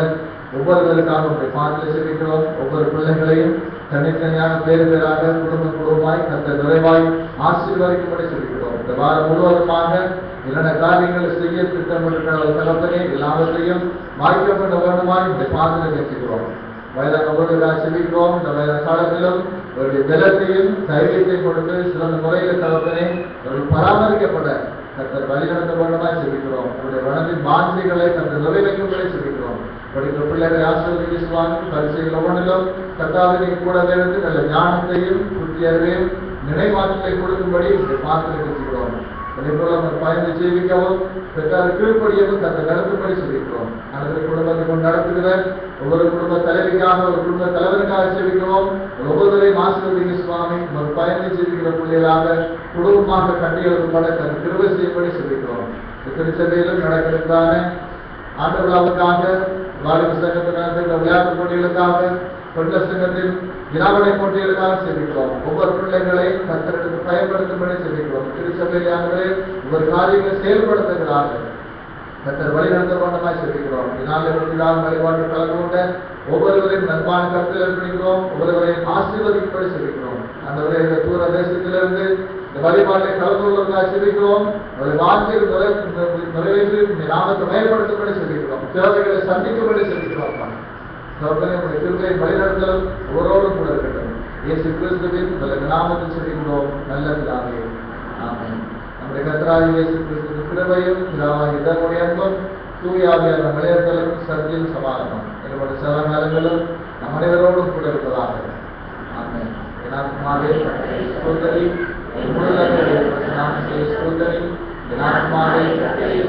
ஒவ்வொருவருக்காக உடைய பாட்டில் செலுத்துகிறோம். ஒவ்வொரு பிள்ளைகளையும் தனித்தனியாக பேரு பேராக குடும்பமாய் கர்த்தர் நிறைவாய் ஆசீர்வதிக்கும்படி சொல்லிக்கிறோம். இந்த வாரம் முழுவதுமாக இரண்ட காரியங்களை செய்ய திட்டமிட்டிருக்கிற தகப்பனே எல்லாவற்றையும் வாய்க்கப்பட்ட வேண்டுமாய் உடைய பாட்டில் பேசுகிறோம். வயதான ஒவ்வொருவராக செலுத்துகிறோம். இந்த வயதான காலத்திலும் அவருடைய பலத்தையும் தைரியத்தை கொடுத்து சிறந்த முறையில் தகப்பனே அவர்கள் பராமரிக்கப்பட கர்த்தர் வழிநடத்த வேண்டுமாய் செலுத்துகிறோம். அவருடைய வனத்தின் வாஞ்சைகளை கர்த்தர் நிறைவேற்றும்படி செலுத்துகிறோம். படிக்கிற பிள்ளைகளை ஆசீர்வதிக்குவாங்க. பரிசைகள் ஒவ்வொன்றிலும் கர்த்தாவை கூட இருந்து நல்ல ஞானத்தையும் புத்தி அறிவையும் நினைவாற்றலை கொடுக்கும்படி பார்த்து வச்சுக்கிறோம். அதே போல நம்ம பயந்து ஜீவிக்கவும் பெற்றார் கீழ்ப்படியவும் கர்த்தர் நடத்தும்படி சொல்லியிருக்கிறோம். அந்த குடும்பத்தை கொண்டு நடத்துகிற ஒவ்வொரு குடும்ப தலைவிக்காக, ஒரு குடும்ப தலைவருக்காக ஜீவிக்கவும் ஒவ்வொருவரையும் ஆசீர்வதிங்க சுவாமி. ஒரு பயந்து ஜீவிக்கிற பிள்ளைகளாக குடும்பமாக கட்டியெழுப்பட கர்த்தர் கிருபை செய்யும்படி சொல்லியிருக்கிறோம். திருச்சபையிலும் நடக்கிறதுக்கான ஆண்டு விழாவுக்காக, வாலிப சங்கத்தில் நடத்துகிற விளையாட்டு போட்டிகளுக்காக, பெண்கள் சங்கத்தின் வினாவடை போட்டிகளுக்காக செல்கிறோம். ஒவ்வொரு பிள்ளைகளை கர்த்தருக்கு பயன்படுத்தும்படி செல்கிறோம். திருச்சபையானவர்களே ஒவ்வொரு காரியங்களை செயல்படுத்துகிறார்கள். கர்த்தர் வழிநடத்த வேண்டுமாய் செல்கிறோம். இதனால் வழிபாட்டு கலந்து கொண்ட ஒவ்வொருவரையும் நண்பான கருத்தில் ஏற்படுகிறோம். ஒவ்வொருவரையும் ஆசீர்வதிக்கும்படி செல்கிறோம். அந்த இந்த தூர தேசத்திலிருந்து இந்த வழிபாட்டை கலந்து கொள்வதற்காக செல்கிறோம். அவருடைய வார்த்தையில் நிறைவேற்றி நாமத்தை மேம்படுத்தும்படி செல்கிறோம். தேவைகளை சந்திக்கும்படி செல்கிறோம். கிருபை வழிநடத்தலும் ஒவ்வொருவரோடும் கூட இருக்கட்டும். இயேசு கிறிஸ்துவின் நாமத்தில் சொல்லிக்கிறோம் நல்ல பிதாவே, ஆமென். நம்முடைய கர்த்தராகிய இயேசு கிறிஸ்துவின் கிருபையும் பிதாவாகிய தேவனுடைய அன்பும் தூய ஆவியான வழிநடத்தலும் சத்தியம் சமாதானம் என்னுடைய சில காலங்களும் நம் அனைவரோடும் கூட இருப்பதாக. ஆமென். என்னாத்மாவே ஸ்தோத்திரி, ஸ்தோத்திரி, என்னாத்மாவே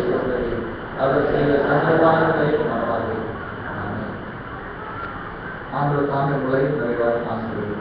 ஸ்தோத்திரி, அவர் செய்த சகலவான்களை மறவாதே. ஆமென். ஆண்டவர் தாமே உங்களை நிறைவாக ஆசீர்வதிப்பார்.